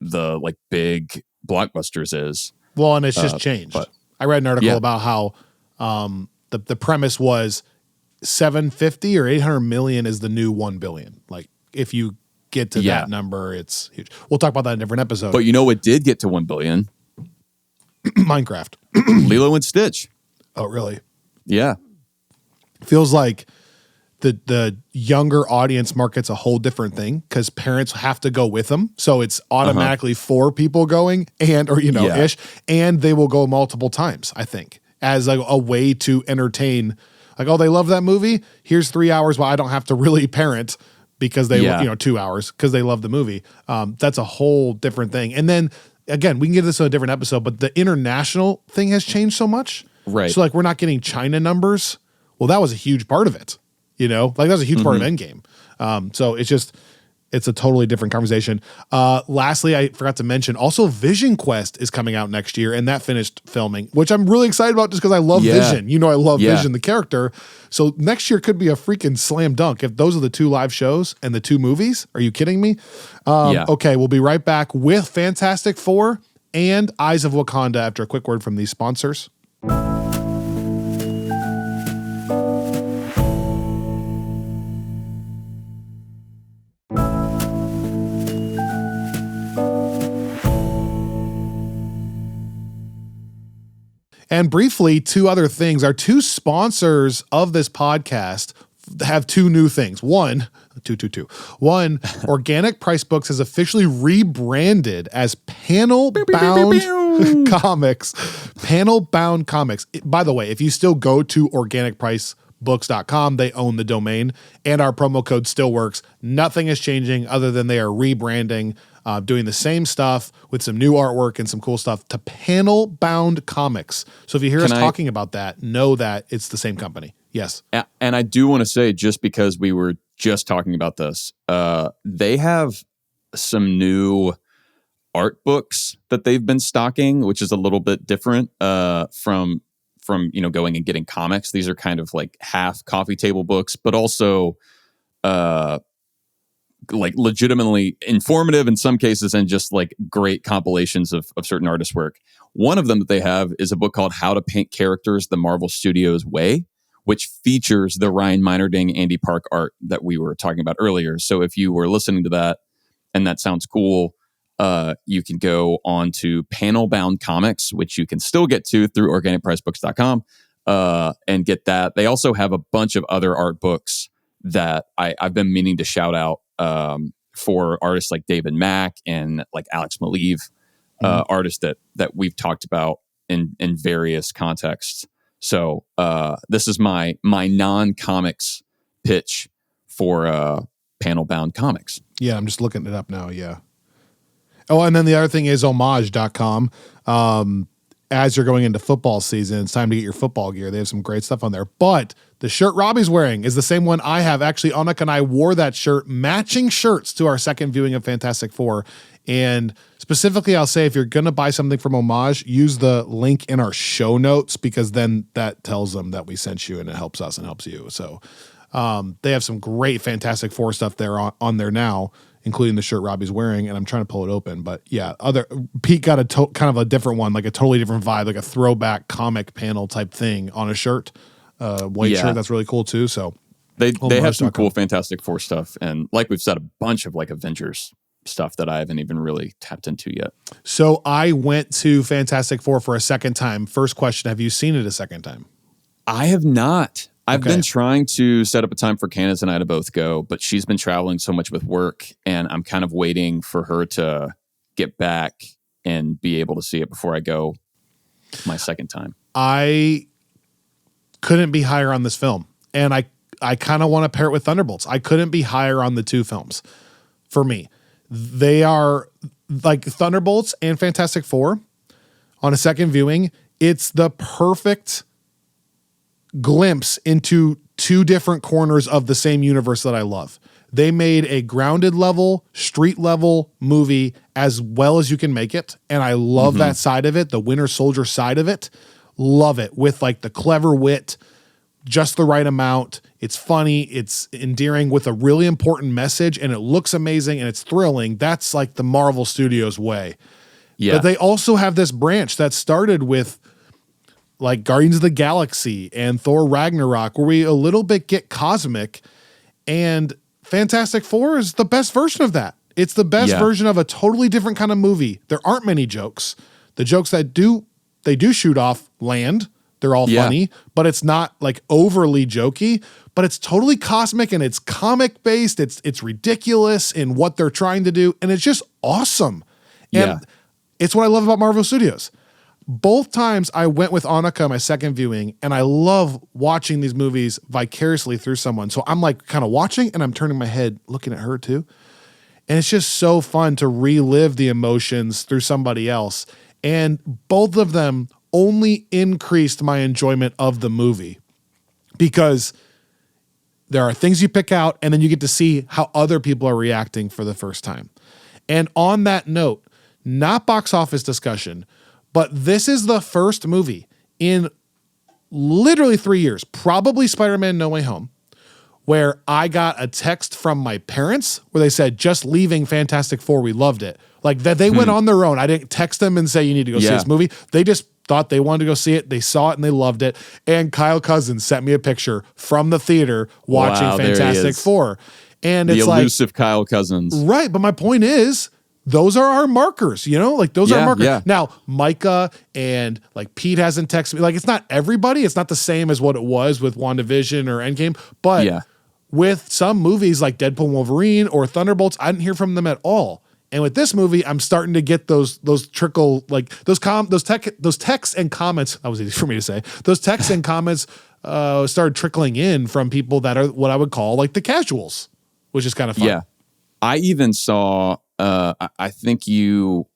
like big blockbusters is.
Well, and it's just changed.
But,
I read an article about how the premise was 750 or 800 million is the new 1 billion. Like if you get to that number, it's huge. We'll talk about that in a different episode.
But it did get to 1 billion.
Minecraft.
Lilo and Stitch.
Oh, really?
Yeah.
Feels like the younger audience market's a whole different thing because parents have to go with them. So it's automatically 4 people going ish, and they will go multiple times, I think, as a way to entertain. Like, oh, they love that movie. Here's 3 hours while I don't have to really parent because they 2 hours because they love the movie. That's a whole different thing. And then again, we can get this on a different episode, but the international thing has changed so much.
Right.
So like we're not getting China numbers. Well, that was a huge part of it. Like that was a huge part of Endgame. So it's a totally different conversation. Lastly, I forgot to mention also Vision Quest is coming out next year, and that finished filming, which I'm really excited about just because I love Vision. I love Vision, the character. So next year could be a freaking slam dunk if those are the 2 live shows and the 2 movies. Are you kidding me? Okay, we'll be right back with Fantastic Four and Eyes of Wakanda after a quick word from these sponsors. And briefly, 2 other things. Our 2 sponsors of this podcast have 2 new things. One, Organic Price Books has officially rebranded as Panel Bound Comics. Panel Bound Comics. By the way, if you still go to organicpricebooks.com, they own the domain, and our promo code still works. Nothing is changing other than they are rebranding, doing the same stuff with some new artwork and some cool stuff to Panel Bound Comics. So if you hear us talking about that, know that it's the same company. Yes.
And I do want to say, just because we were just talking about this, they have some new art books that they've been stocking, which is a little bit different from going and getting comics. These are kind of like half coffee table books, but also like legitimately informative in some cases, and just like great compilations of certain artists' work. One of them that they have is a book called How to Paint Characters the Marvel Studios Way, which features the Ryan Meinerding, Andy Park art that we were talking about earlier. So if you were listening to that and that sounds cool, you can go on to Panel Bound Comics, which you can still get to through organicpricebooks.com, and get that. They also have a bunch of other art books that I've been meaning to shout out for artists like David Mack and like Alex Maleev, artists that we've talked about in various contexts. So this is my non-comics pitch for Panel Bound Comics.
Yeah, I'm just looking it up now. Yeah. Oh, and then the other thing is homage.com. As you're going into football season, it's time to get your football gear. They have some great stuff on there. But the shirt Robbie's wearing is the same one I have. Actually, Anak and I wore that shirt, matching shirts to our second viewing of Fantastic Four. And specifically, I'll say if you're going to buy something from Homage, use the link in our show notes, because then that tells them that we sent you and it helps us and helps you. So they have some great Fantastic Four stuff there on there now, including the shirt Robbie's wearing, and I'm trying to pull it open. But yeah, Pete got a kind of a different one, like a totally different vibe, like a throwback comic panel type thing on a shirt, white shirt. That's really cool too. So
they have some cool Fantastic Four stuff, and like we've said, a bunch of like Avengers stuff that I haven't even really tapped into yet.
So I went to Fantastic Four for a second time. First question: have you seen it a second time?
I have not. I've been trying to set up a time for Kandace and I to both go, but she's been traveling so much with work, and I'm kind of waiting for her to get back and be able to see it before I go my second time.
I couldn't be higher on this film. And I kind of want to pair it with Thunderbolts. I couldn't be higher on the two films for me. They are like Thunderbolts and Fantastic Four on a second viewing. It's the perfect glimpse into two different corners of the same universe that I love. They made a grounded level, street level movie as well as you can make it. And I love that side of it, the Winter Soldier side of it. Love it with like the clever wit, just the right amount. It's funny, it's endearing with a really important message, and it looks amazing and it's thrilling. That's like the Marvel Studios way.
Yeah.
But they also have this branch that started with like Guardians of the Galaxy and Thor Ragnarok, where we a little bit get cosmic, and Fantastic Four is the best version of that. It's the best version of a totally different kind of movie. There aren't many jokes. The jokes that they do shoot off land. They're all funny, but it's not like overly jokey, but it's totally cosmic and it's comic based. It's ridiculous in what they're trying to do. And it's just awesome. And it's what I love about Marvel Studios. Both times I went with Annika, my second viewing, and I love watching these movies vicariously through someone. So I'm like kind of watching and I'm turning my head looking at her too. And it's just so fun to relive the emotions through somebody else. And both of them only increased my enjoyment of the movie, because there are things you pick out and then you get to see how other people are reacting for the first time. And on that note, not box office discussion, but this is the first movie in literally 3 years, probably Spider-Man No Way Home, where I got a text from my parents where they said, just leaving Fantastic Four, we loved it. Like that they went on their own. I didn't text them and say, you need to go see this movie. They just thought they wanted to go see it. They saw it and they loved it. And Kyle Cousins sent me a picture from the theater watching Fantastic Four. And it's like,
the elusive Kyle Cousins.
Right. But my point is, those are our markers, you know, like those are markers.
Yeah.
Now, Micah and like Pete hasn't texted me. Like, it's not everybody. It's not the same as what it was with WandaVision or Endgame. But with some movies like Deadpool and Wolverine or Thunderbolts, I didn't hear from them at all. And with this movie, I'm starting to get those trickle, like those texts and comments. That was easy for me to say. Those texts and comments started trickling in from people that are what I would call like the casuals, which is kind of fun.
Yeah. I even saw, I think you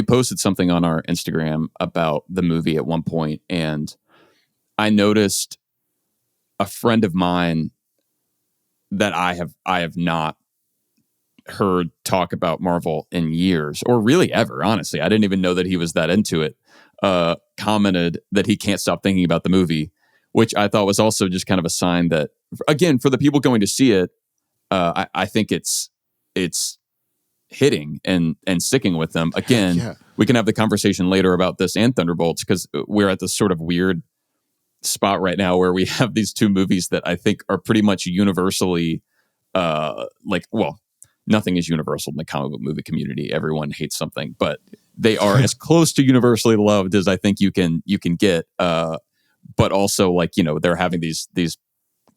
posted something on our Instagram about the movie at one point, and I noticed a friend of mine that I have not heard talk about Marvel in years, or really ever, honestly. I didn't even know that he was that into it. Commented that he can't stop thinking about the movie, which I thought was also just kind of a sign that, again, for the people going to see it, I think it's hitting and sticking with them. Again, we can have the conversation later about this and Thunderbolts, because we're at this sort of weird spot right now where we have these two movies that I think are pretty much universally nothing is universal in the comic book movie community. Everyone hates something, but they are as close to universally loved as I think you can get. But also, like, you know, they're having these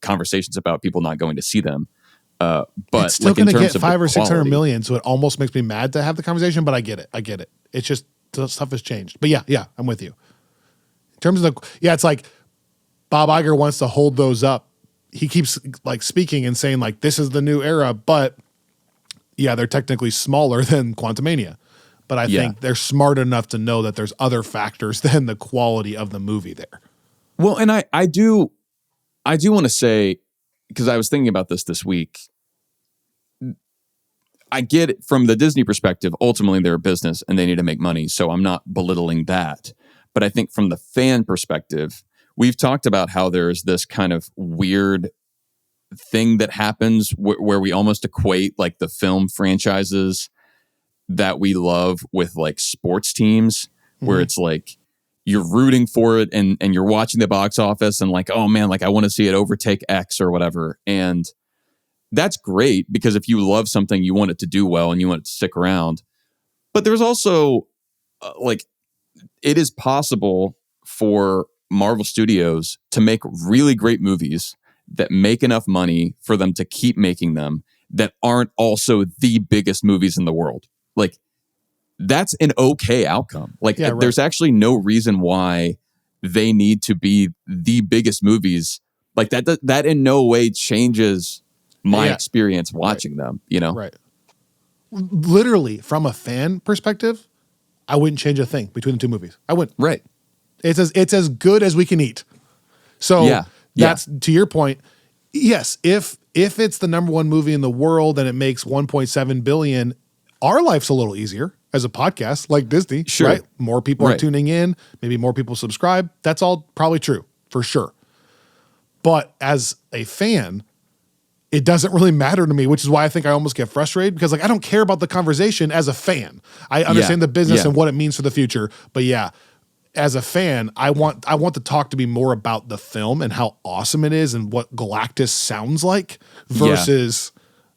conversations about people not going to see them. But
it's still going to get 500 or 600 million, so it almost makes me mad to have the conversation. But I get it. It's just stuff has changed. But yeah, I'm with you. In terms of it's like Bob Iger wants to hold those up. He keeps like speaking and saying like this is the new era, but they're technically smaller than Quantumania. But I think they're smart enough to know that there's other factors than the quality of the movie there.
Well, and I do want to say, because I was thinking about this week, I get it from the Disney perspective. Ultimately, they're a business and they need to make money. So I'm not belittling that. But I think from the fan perspective, we've talked about how there's this kind of weird thing that happens where we almost equate like the film franchises that we love with like sports teams, where it's like you're rooting for it and you're watching the box office and like, oh man, like I want to see it overtake X or whatever. And that's great, because if you love something, you want it to do well and you want it to stick around. But there's also it is possible for Marvel Studios to make really great movies that make enough money for them to keep making them, that aren't also the biggest movies in the world. Like, that's an okay outcome. Like
Yeah, right.
there's actually no reason why they need to be the biggest movies. Like that in no way changes my
Yeah.
experience watching them, you know?
Right. Literally, from a fan perspective, I wouldn't change a thing between the two movies. I wouldn't.
Right.
It's as good as we can eat. So
Yeah.
that's to your point. Yes, if it's the number one movie in the world and it makes 1.7 billion, our life's a little easier as a podcast like Disney,
Sure.
right? More people are
Right.
tuning in, maybe more people subscribe. That's all probably true for sure. But as a fan, it doesn't really matter to me, which is why I think I almost get frustrated because like I don't care about the conversation as a fan. I understand the business and what it means for the future, but yeah, as a fan, I want the talk to be more about the film and how awesome it is and what Galactus sounds like versus,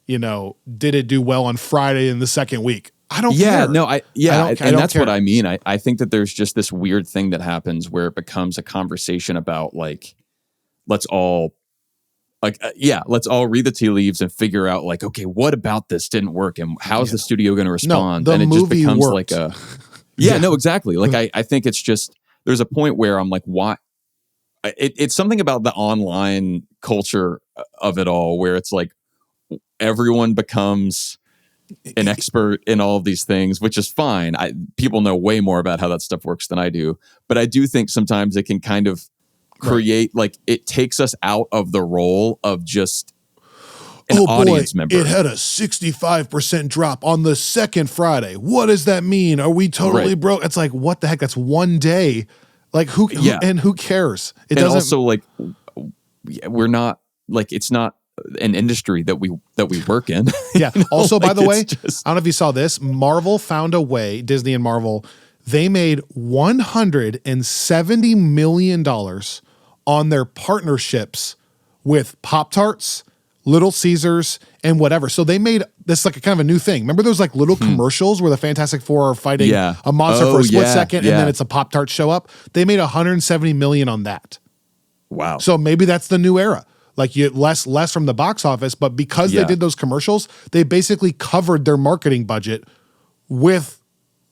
you know, did it do well on Friday in the second week? I don't care.
No, I don't that's
care.
what I mean. I think that there's just this weird thing that happens where it becomes a conversation about like, let's all read the tea leaves and figure out like, okay, what about this didn't work and how's the studio going to respond?
No,
and it just becomes
worked.
like a no, exactly. Like I think it's just there's a point where I'm like, why? It's something about the online culture of it all where it's like everyone becomes an expert in all of these things, which is fine. People know way more about how that stuff works than I do, but I do think sometimes it can kind of create like it takes us out of the role of just an audience member.
It had a 65% drop on the second Friday. What does that mean? Are we totally broke? It's like, what the heck? That's one day. Like who and who cares? It doesn't
also like we're not like it's not an industry that we work in.
Yeah.
You know?
Also, by
like,
the way,
just...
I don't know if you saw this. Marvel found a way, Disney and Marvel, they made $170 million on their partnerships with Pop-Tarts, Little Caesars, and whatever. So they made this like a kind of a new thing. Remember those like little commercials where the Fantastic Four are fighting a monster for a split second and then it's a Pop-Tart show up? They made $170 million on that.
Wow.
So maybe that's the new era. Like you less from the box office, but because they did those commercials, they basically covered their marketing budget with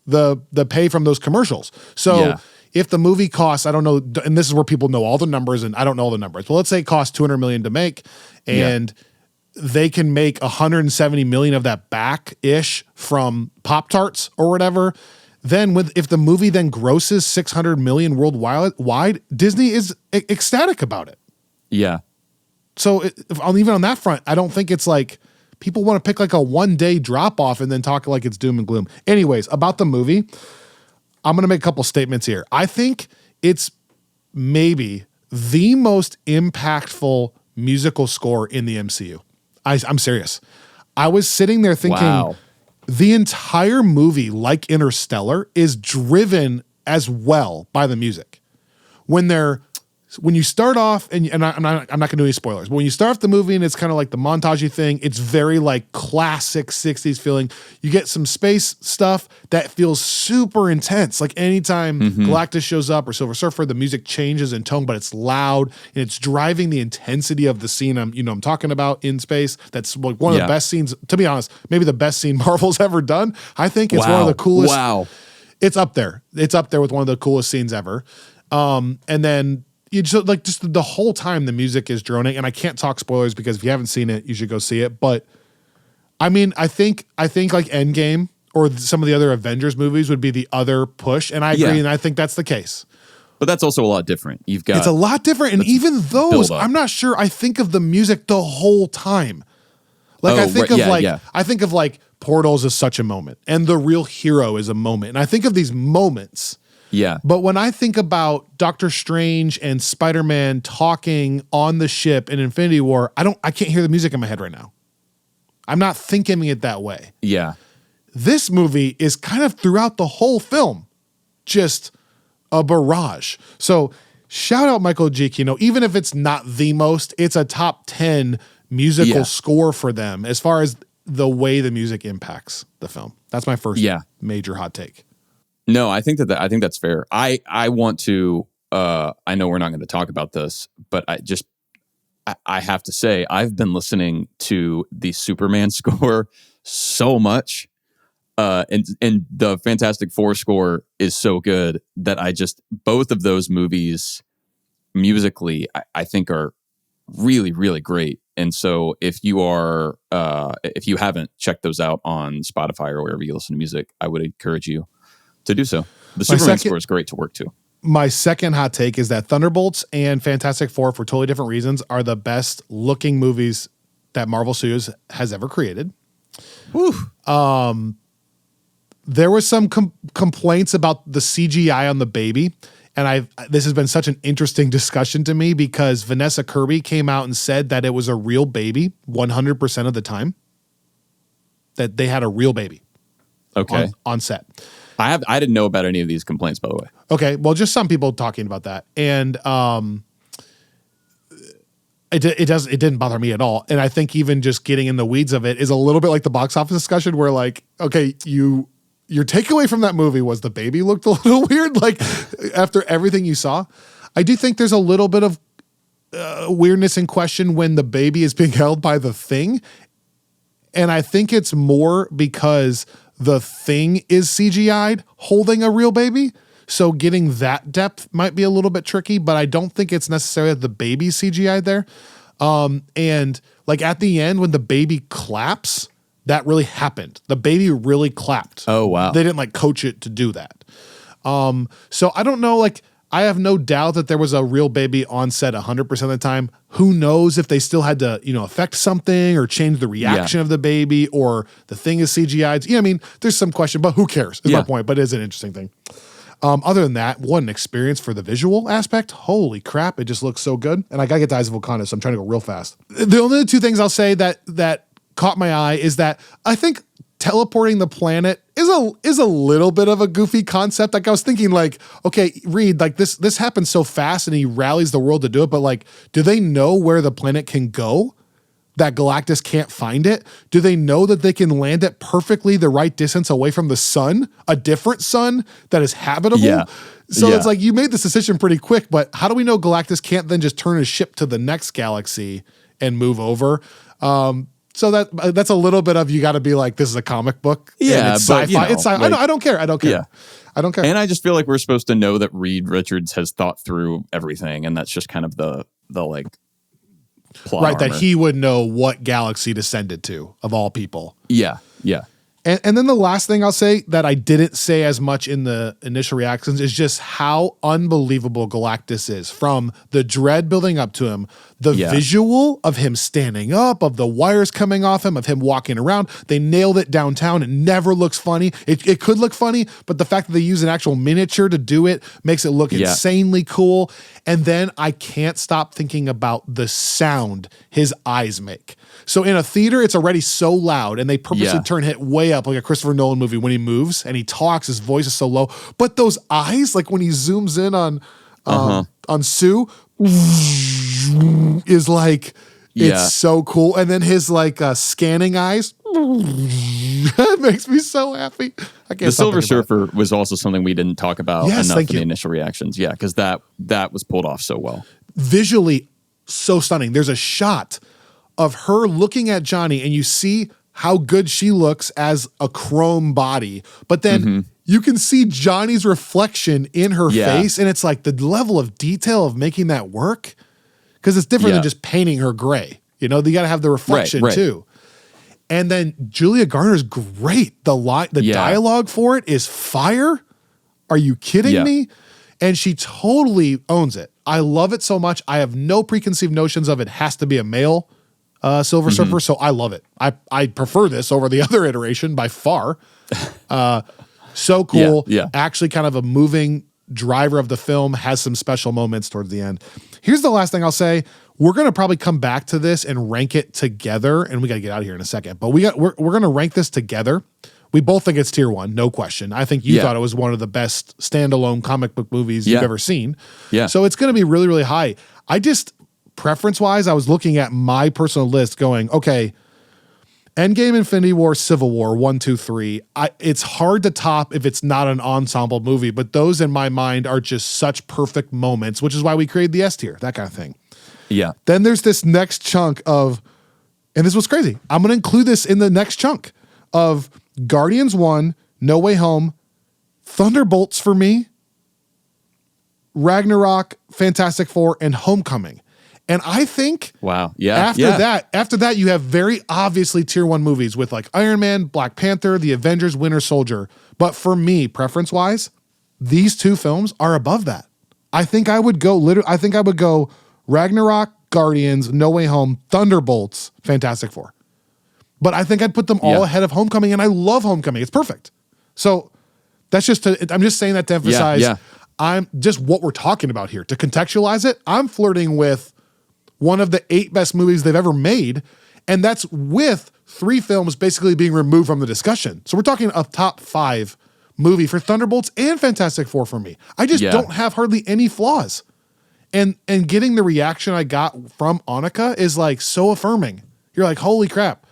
the pay from those commercials. So if the movie costs, I don't know, and this is where people know all the numbers and I don't know all the numbers. Well, let's say it costs $200 million to make and they can make $170 million of that back-ish from Pop-Tarts or whatever. Then if the movie then grosses $600 million worldwide, Disney is ecstatic about it.
Yeah.
So even on that front, I don't think it's like people want to pick like a one-day drop-off and then talk like it's doom and gloom. Anyways, about the movie, I'm going to make a couple statements here. I think it's maybe the most impactful musical score in the MCU. I'm serious. I was sitting there thinking the entire movie, like Interstellar, is driven as well by the music. When you start off, and I'm not going to do any spoilers, but when you start off the movie and it's kind of like the montagey thing, it's very like classic 60s feeling. You get some space stuff that feels super intense. Like anytime Galactus shows up or Silver Surfer, the music changes in tone, but it's loud and it's driving the intensity of the scene I'm talking about in space. That's like one of the best scenes, to be honest, maybe the best scene Marvel's ever done. I think it's one of the coolest.
Wow.
It's up there. It's up there with one of the coolest scenes ever. And then just the whole time the music is droning, and I can't talk spoilers because if you haven't seen it, you should go see it. But I mean, I think like Endgame or some of the other Avengers movies would be the other push, and I agree, and I think that's the case.
But that's also a lot different.
It's a lot different, and even those, I'm not sure. I think of the music the whole time. Like I think of like Portals is such a moment, and The Real Hero is a moment, and I think of these moments.
Yeah.
But when I think about Doctor Strange and Spider-Man talking on the ship in Infinity War, I can't hear the music in my head right now. I'm not thinking it that way.
Yeah.
This movie is kind of throughout the whole just a barrage. So shout out Michael Giacchino. Even if it's not the most, it's a top 10 musical score for them as far as the way the music impacts the film. That's my first major hot take.
No, I think that's fair. I want to. I know we're not going to talk about this, but I have to say I've been listening to the Superman score so much. And the Fantastic Four score is so good that both of those movies musically, I think are really, really great. And so if you haven't checked those out on Spotify or wherever you listen to music, I would encourage you to do so. The Superman score is great to work to.
My second hot take is that Thunderbolts and Fantastic Four, for totally different reasons, are the best looking movies that Marvel Studios has ever created.
Woo.
There was some complaints about the CGI on the baby. And this has been such an interesting discussion to me because Vanessa Kirby came out and said that it was a real baby 100% of the time. That they had a real baby.
Okay.
On set.
I didn't know about any of these complaints, by the way.
Okay. Well, just some people talking about that. And it didn't bother me at all. And I think even just getting in the weeds of it is a little bit like the box office discussion where like, okay, your takeaway from that movie was the baby looked a little weird, like after everything you saw. I do think there's a little bit of weirdness in question when the baby is being held by the Thing. And I think it's more because the Thing is CGI'd holding a real baby. So getting that depth might be a little bit tricky, but I don't think it's necessarily the baby CGI'd there. And like at the end when the baby claps, that really happened. The baby really clapped.
Oh, wow.
They didn't like coach it to do that. So I don't know, like I have no doubt that there was a real baby on set 100% of the time. Who knows if they still had to, affect something or change the reaction of the baby or the Thing is CGI'd. I mean, there's some question, but who cares is my point, but it is an interesting thing. Other than that, what an experience for the visual aspect. Holy crap, it just looks so good. And I gotta get to Eyes of Wakanda, so I'm trying to go real fast. The only two things I'll say that caught my eye is that I think teleporting the planet is a little bit of a goofy concept. Like I was thinking like, okay, Reed, like this happens so fast and he rallies the world to do it, but like, do they know where the planet can go? That Galactus can't find it? Do they know that they can land it perfectly the right distance away from the sun, a different sun that is habitable? Yeah. So it's like you made this decision pretty quick, but how do we know Galactus can't then just turn his ship to the next galaxy and move over? So that's a little bit of you got to be like, this is a comic book.
Yeah,
and it's sci-fi. It's sci-fi. I don't care.
Yeah.
I don't care.
And I just feel like we're supposed to know that Reed Richards has thought through everything, and that's just kind of the like plot
right,
armor.
that he would know what galaxy to send it to, of all people.
Yeah, yeah.
And then the last thing I'll say that I didn't say as much in the initial reactions is just how unbelievable Galactus is. From the dread building up to him, the visual of him standing up, of the wires coming off him, of him walking around. They nailed it downtown. It never looks funny. It could look funny, but the fact that they use an actual miniature to do it makes it look insanely cool. And then I can't stop thinking about the sound his eyes make. So in a theater, it's already so loud, and they purposely turn it way up like a Christopher Nolan movie when he moves and he talks, his voice is so low. But those eyes, like when he zooms in on Sue, is like, it's so cool. And then his like scanning eyes, it makes me so happy. I can't.
The Silver Surfer was also something we didn't talk about enough in the initial reactions. Yeah, because that was pulled off so well. Visually,
so stunning. There's a shot of her looking at Johnny, and you see how good she looks as a chrome body, but then you can see Johnny's reflection in her face, and it's like the level of detail of making that work, because it's different than just painting her gray. You got to have the reflection too. And then Julia Garner's great. The dialogue for it is fire. Are you kidding me? And she totally owns it. I love it so much. I have no preconceived notions of it has to be a male Silver Surfer, so I love it. I prefer this over the other iteration by far. So cool.
Yeah.
Actually kind of a moving driver of the film, has some special moments towards the end. Here's the last thing I'll say. We're going to probably come back to this and rank it together, and we got to get out of here in a second. But we're going to rank this together. We both think it's tier 1, no question. I think you thought it was one of the best standalone comic book movies you've ever seen. Yeah. So it's going to be really, really high. Preference-wise, I was looking at my personal list going, okay, Endgame, Infinity War, Civil War, 1, 2, 3. It's hard to top if it's not an ensemble movie, but those in my mind are just such perfect moments, which is why we created the S tier, that kind of thing.
Yeah.
Then there's this next chunk of, and this was crazy, I'm going to include this in the next chunk of Guardians 1, No Way Home, Thunderbolts for me, Ragnarok, Fantastic Four, and Homecoming. And I think
Wow. Yeah.
after that, you have very obviously tier 1 movies with like Iron Man, Black Panther, The Avengers, Winter Soldier. But for me, preference-wise, these 2 films are above that. I think I would go Ragnarok, Guardians, No Way Home, Thunderbolts, Fantastic Four. But I think I'd put them all ahead of Homecoming, and I love Homecoming. It's perfect. So I'm just saying that to emphasize I'm just what we're talking about here. To contextualize it, I'm flirting with one of the 8 best movies they've ever made, and that's with 3 films basically being removed from the discussion. So we're talking a top 5 movie for Thunderbolts and Fantastic Four for me. I just don't have hardly any flaws. And getting the reaction I got from Annika is like so affirming. You're like, holy crap.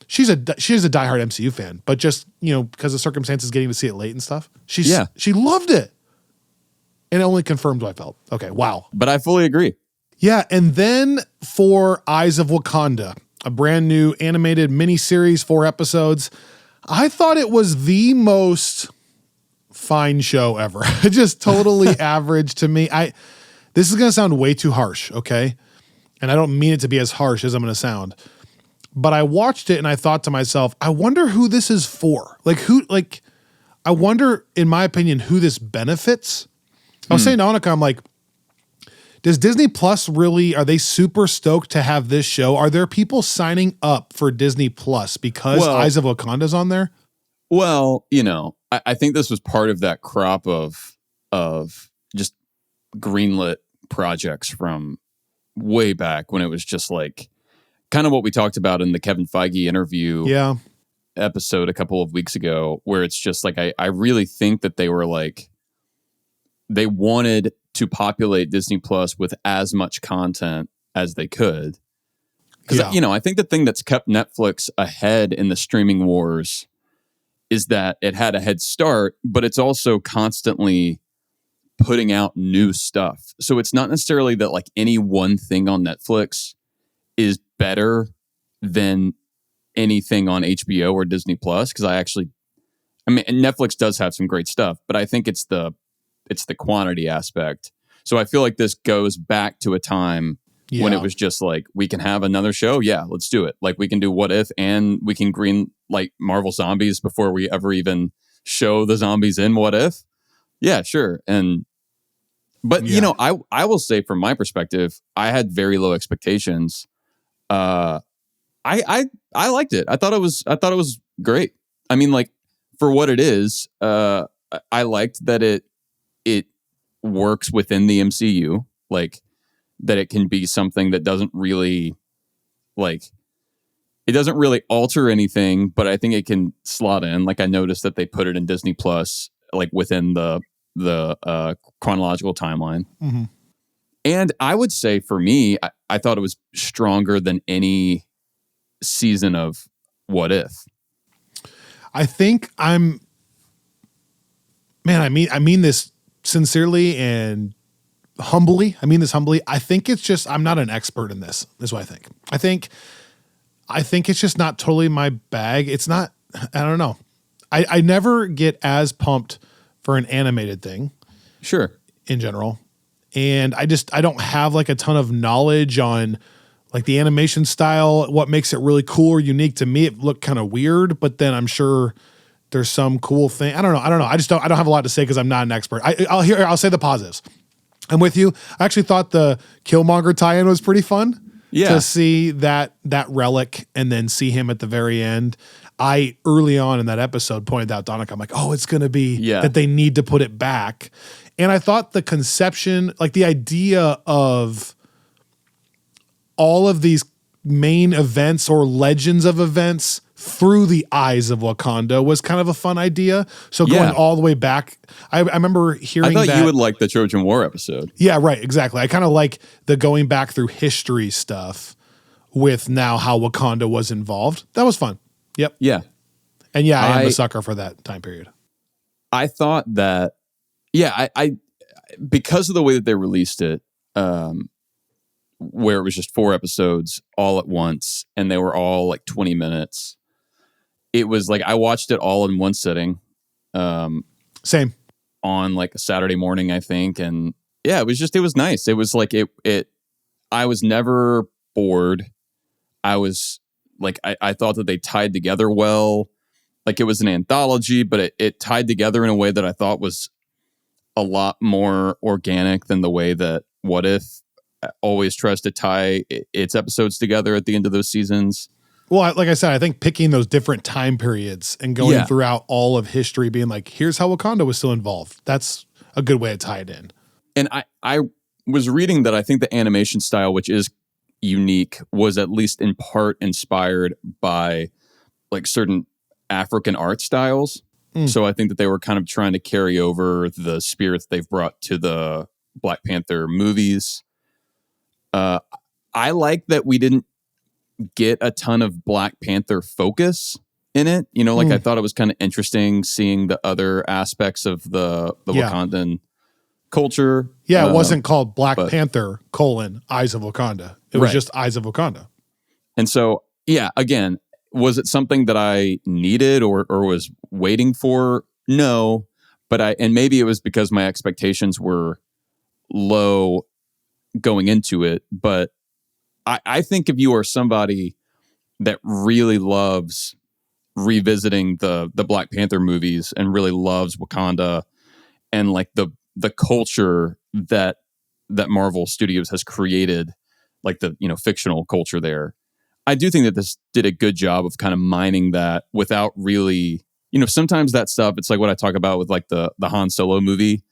She's a diehard MCU fan, but just, because of circumstances getting to see it late and stuff, she loved it. And it only confirmed what I felt. Okay, wow.
But I fully agree.
Yeah, and then for Eyes of Wakanda, a brand new animated miniseries, 4 episodes, I thought it was the most fine show ever. Just totally average to me. This is going to sound way too harsh, okay? And I don't mean it to be as harsh as I'm going to sound. But I watched it and I thought to myself, I wonder who this is for. I wonder, in my opinion, who this benefits. I was saying to Annika, I'm like, does Disney Plus really, are they super stoked to have this show? Are there people signing up for Disney Plus because Eyes of Wakanda's on there?
Well, I think this was part of that crop of just greenlit projects from way back when it was just like kind of what we talked about in the Kevin Feige interview episode a couple of weeks ago, where it's just like, I really think that they were like, they wanted to populate Disney Plus with as much content as they could. Because, I think the thing that's kept Netflix ahead in the streaming wars is that it had a head start, but it's also constantly putting out new stuff. So it's not necessarily that like any one thing on Netflix is better than anything on HBO or Disney Plus. Because Netflix does have some great stuff, but I think it's the quantity aspect. So I feel like this goes back to a time when it was just like, we can have another show. Yeah, let's do it. Like we can do What If, and we can green like Marvel Zombies before we ever even show the zombies in What If. Yeah, sure. But I will say from my perspective, I had very low expectations. I liked it. I thought it was great. I mean, like for what it is, I liked that it works within the MCU, like that it can be something that doesn't really alter anything, but I think it can slot in. Like I noticed that they put it in Disney Plus, like within the chronological timeline.
Mm-hmm.
And I would say for me, I thought it was stronger than any season of What If.
I think I mean this sincerely and humbly. I mean this humbly. I think it's just, I'm not an expert in this, is what I think. I think it's just not totally my bag. It's not, I don't know. I never get as pumped for an animated thing.
Sure.
In general. And I don't have like a ton of knowledge on like the animation style, what makes it really cool or unique. To me, it looked kind of weird, but then I'm sure there's some cool thing. I don't know. I don't have a lot to say because I'm not an expert. I'll say the positives. I'm with you. I actually thought the Killmonger tie-in was pretty fun. Yeah. To see that relic and then see him at the very end. I early on in that episode pointed out Donica, I'm like, oh, it's going to be that they need to put it back. And I thought the conception, like the idea of all of these main events or legends of events through the eyes of Wakanda was kind of a fun idea. So going all the way back, I remember hearing that.
I thought you would like the Trojan War episode.
Yeah, right. Exactly. I kind of like the going back through history stuff with now how Wakanda was involved. That was fun. Yep.
Yeah.
And I am a sucker for that time period.
I thought that, I because of the way that they released it, where it was just 4 episodes all at once and they were all like 20 minutes, it was like I watched it all in one sitting.
Same.
On like a Saturday morning, I think. And yeah, it was nice. It was like I was never bored. I was like, I thought that they tied together well. Like it was an anthology, but it tied together in a way that I thought was a lot more organic than the way that What If always tries to tie its episodes together at the end of those seasons.
Well, like I said, I think picking those different time periods and going throughout all of history, being like, here's how Wakanda was still involved. That's a good way to tie it in.
And I was reading that I think the animation style, which is unique, was at least in part inspired by like certain African art styles. So I think that they were kind of trying to carry over the spirits they've brought to the Black Panther movies. I like that we didn't get a ton of Black Panther focus in it. You know, like I thought it was kind of interesting seeing the other aspects of the Wakandan culture.
Yeah, it wasn't called Black Panther, Eyes of Wakanda. It was just Eyes of Wakanda.
And so, yeah, again, was it something that I needed or was waiting for? No, and maybe it was because my expectations were low going into it. But I think if you are somebody that really loves revisiting the Black Panther movies and really loves Wakanda and like the culture that Marvel Studios has created, like the fictional culture there, I do think that this did a good job of kind of mining that without really, sometimes that stuff, it's like what I talk about with like the Han Solo movie.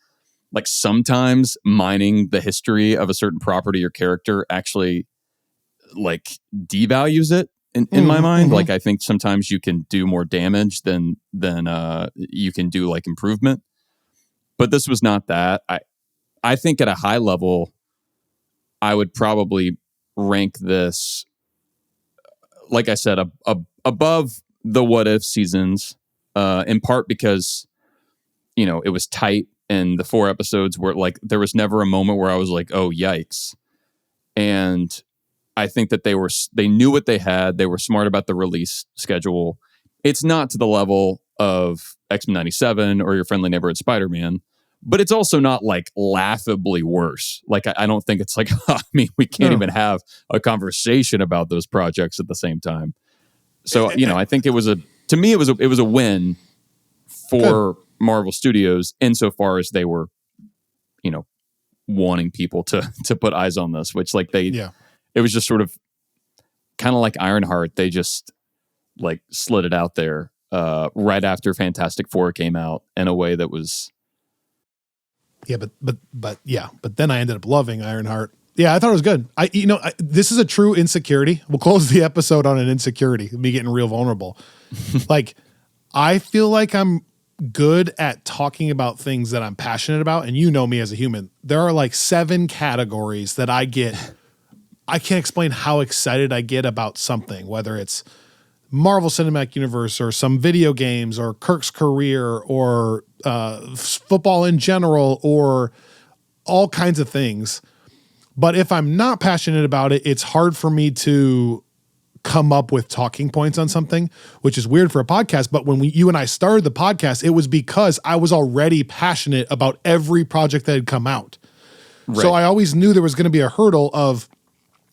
Like sometimes mining the history of a certain property or character actually like devalues it in my mind. Like I think sometimes you can do more damage than you can do like improvement. But this was not that. I think at a high level, I would probably rank this, like I said, above the What If seasons, in part because, it was tight and the 4 episodes were like, there was never a moment where I was like, oh, yikes. And I think that they knew what they had. They were smart about the release schedule. It's not to the level of X-Men 97 or Your Friendly Neighborhood Spider-Man, but it's also not like laughably worse. Like I don't think it's like, I mean, we can't even have a conversation about those projects at the same time. So, I think it was a win for Marvel Studios insofar as they were, wanting people to put eyes on this, which like it was just sort of kind of like Ironheart. They just like slid it out there right after Fantastic Four came out in a way that was.
Yeah, but then I ended up loving Ironheart. Yeah, I thought it was good. This is a true insecurity. We'll close the episode on an insecurity, me getting real vulnerable. Like, I feel like I'm good at talking about things that I'm passionate about, and you know me as a human. There are like 7 categories that I get. I can't explain how excited I get about something, whether it's Marvel Cinematic Universe or some video games or Kirk's career or football in general or all kinds of things. But if I'm not passionate about it, it's hard for me to come up with talking points on something, which is weird for a podcast. But when you and I started the podcast, it was because I was already passionate about every project that had come out. Right. So I always knew there was going to be a hurdle of,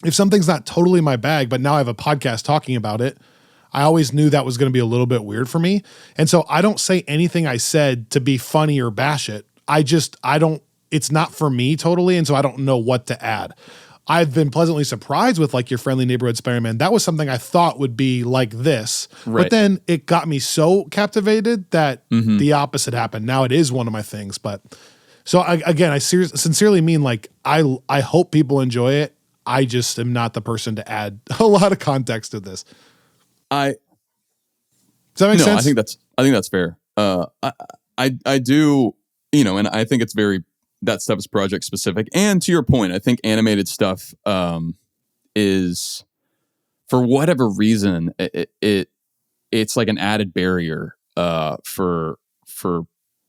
if something's not totally my bag, but now I have a podcast talking about it, I always knew that was going to be a little bit weird for me. And so I don't say anything I said to be funny or bash it. It's not for me totally. And so I don't know what to add. I've been pleasantly surprised with like Your Friendly Neighborhood Spider-Man. That was something I thought would be like this, but then it got me so captivated that the opposite happened. Now it is one of my things, but so I sincerely mean like, I hope people enjoy it. I just am not the person to add a lot of context to this. Does that make sense?
I think that's fair. I do, and I think it's that stuff is project specific. And to your point, I think animated stuff is, for whatever reason, it's like an added barrier for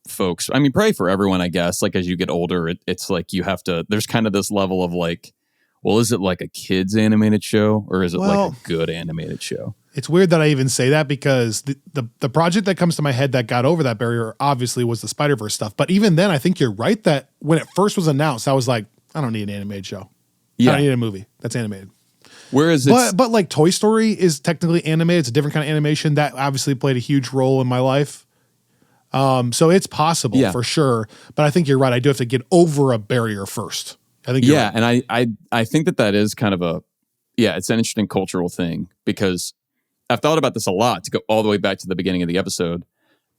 folks. I mean, probably for everyone, I guess. Like as you get older, it's like you have to. There's kind of this level of like, well, is it like a kid's animated show or is it
Well,
like a good animated show?
It's weird that I even say that because the project that comes to my head that got over that barrier obviously was the Spider-Verse stuff. But even then, I think you're right that when it first was announced, I was like, I don't need an animated show. I don't need a movie that's animated.
Whereas
but like Toy Story is technically animated. It's a different kind of animation that obviously played a huge role in my life. So it's possible for sure. But I think you're right. I do have to get over a barrier first. I think you're right.
And I think that is kind of it's an interesting cultural thing because I've thought about this a lot to go all the way back to the beginning of the episode,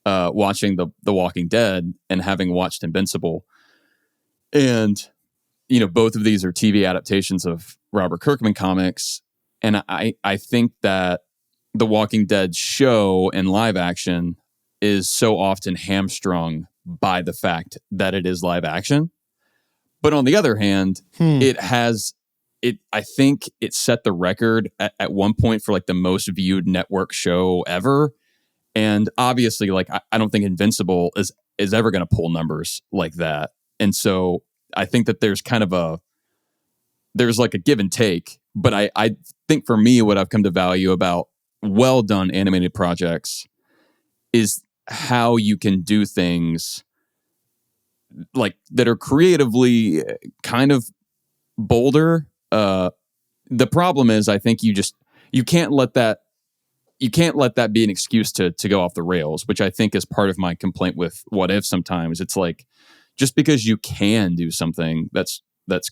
watching the Walking Dead and having watched Invincible. And, you know, both of these are TV adaptations of Robert Kirkman comics. And I think that the Walking Dead show in live action is so often hamstrung by the fact that it is live action. But on the other hand, I think it set the record at one point for like the most viewed network show ever. And obviously, like, I don't think Invincible is ever going to pull numbers like that. And so I think that there's kind of there's like a give and take. But I think for me, what I've come to value about well done animated projects is how you can do things like that are creatively kind of bolder. The problem is, I think you can't let that be an excuse to go off the rails, which I think is part of my complaint with What If. Sometimes it's like, just because you can do something that's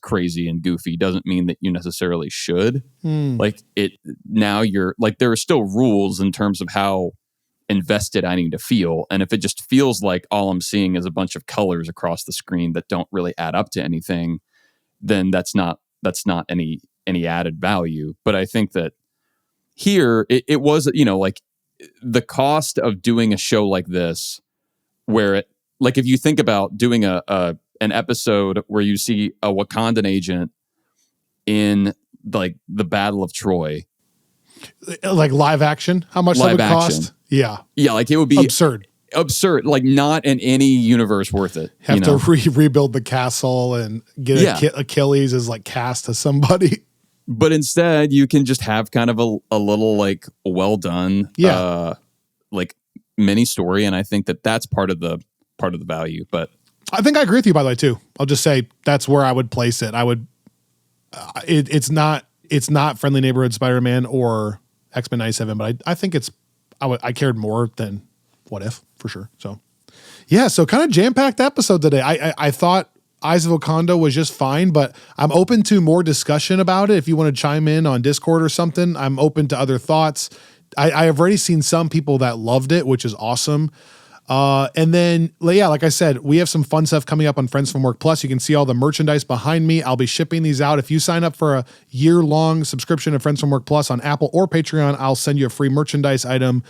crazy and goofy doesn't mean that you necessarily should. Like you're like, there are still rules in terms of how invested I need to feel. And if it just feels like all I'm seeing is a bunch of colors across the screen that don't really add up to anything, then that's not any added value. But I think that here it was, you know, like the cost of doing a show like this, where it, like, if you think about doing an episode where you see a Wakandan agent in like the Battle of Troy,
like live action, how much that would cost? Yeah,
like it would be
absurd,
like not in any universe worth it.
Have to rebuild the castle and get Achilles as like cast to somebody.
But instead, you can just have kind of a little like well done, like mini story, and I think that's part of the value. But
I think I agree with you, by the way, too. I'll just say that's where I would place it. I would. It's not Friendly Neighborhood Spider-Man or X-Men 97, but I think I cared more than What If, for sure. So yeah, so kind of jam-packed episode today. I thought Eyes of Wakanda was just fine, but I'm open to more discussion about it. If you want to chime in on Discord or something, I'm open to other thoughts. I have already seen some people that loved it, which is awesome. And then, yeah, like I said, we have some fun stuff coming up on Friends from Work Plus. You can see all the merchandise behind me. I'll be shipping these out. If you sign up for a year-long subscription to Friends from Work Plus on Apple or Patreon, I'll send you a free merchandise item.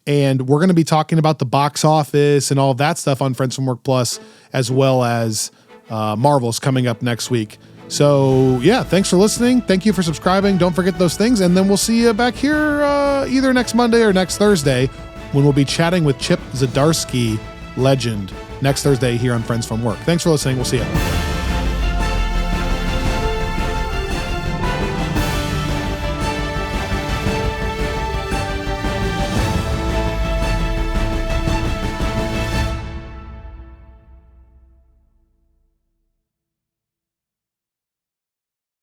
And we're going to be talking about the box office and all of that stuff on Friends from Work Plus, as well as Marvel's coming up next week. So yeah, thanks for listening. Thank you for subscribing. Don't forget those things. And then we'll see you back here either next Monday or next Thursday, when we'll be chatting with Chip Zdarsky, legend, next Thursday here on Friends from Work. Thanks for listening. We'll see you.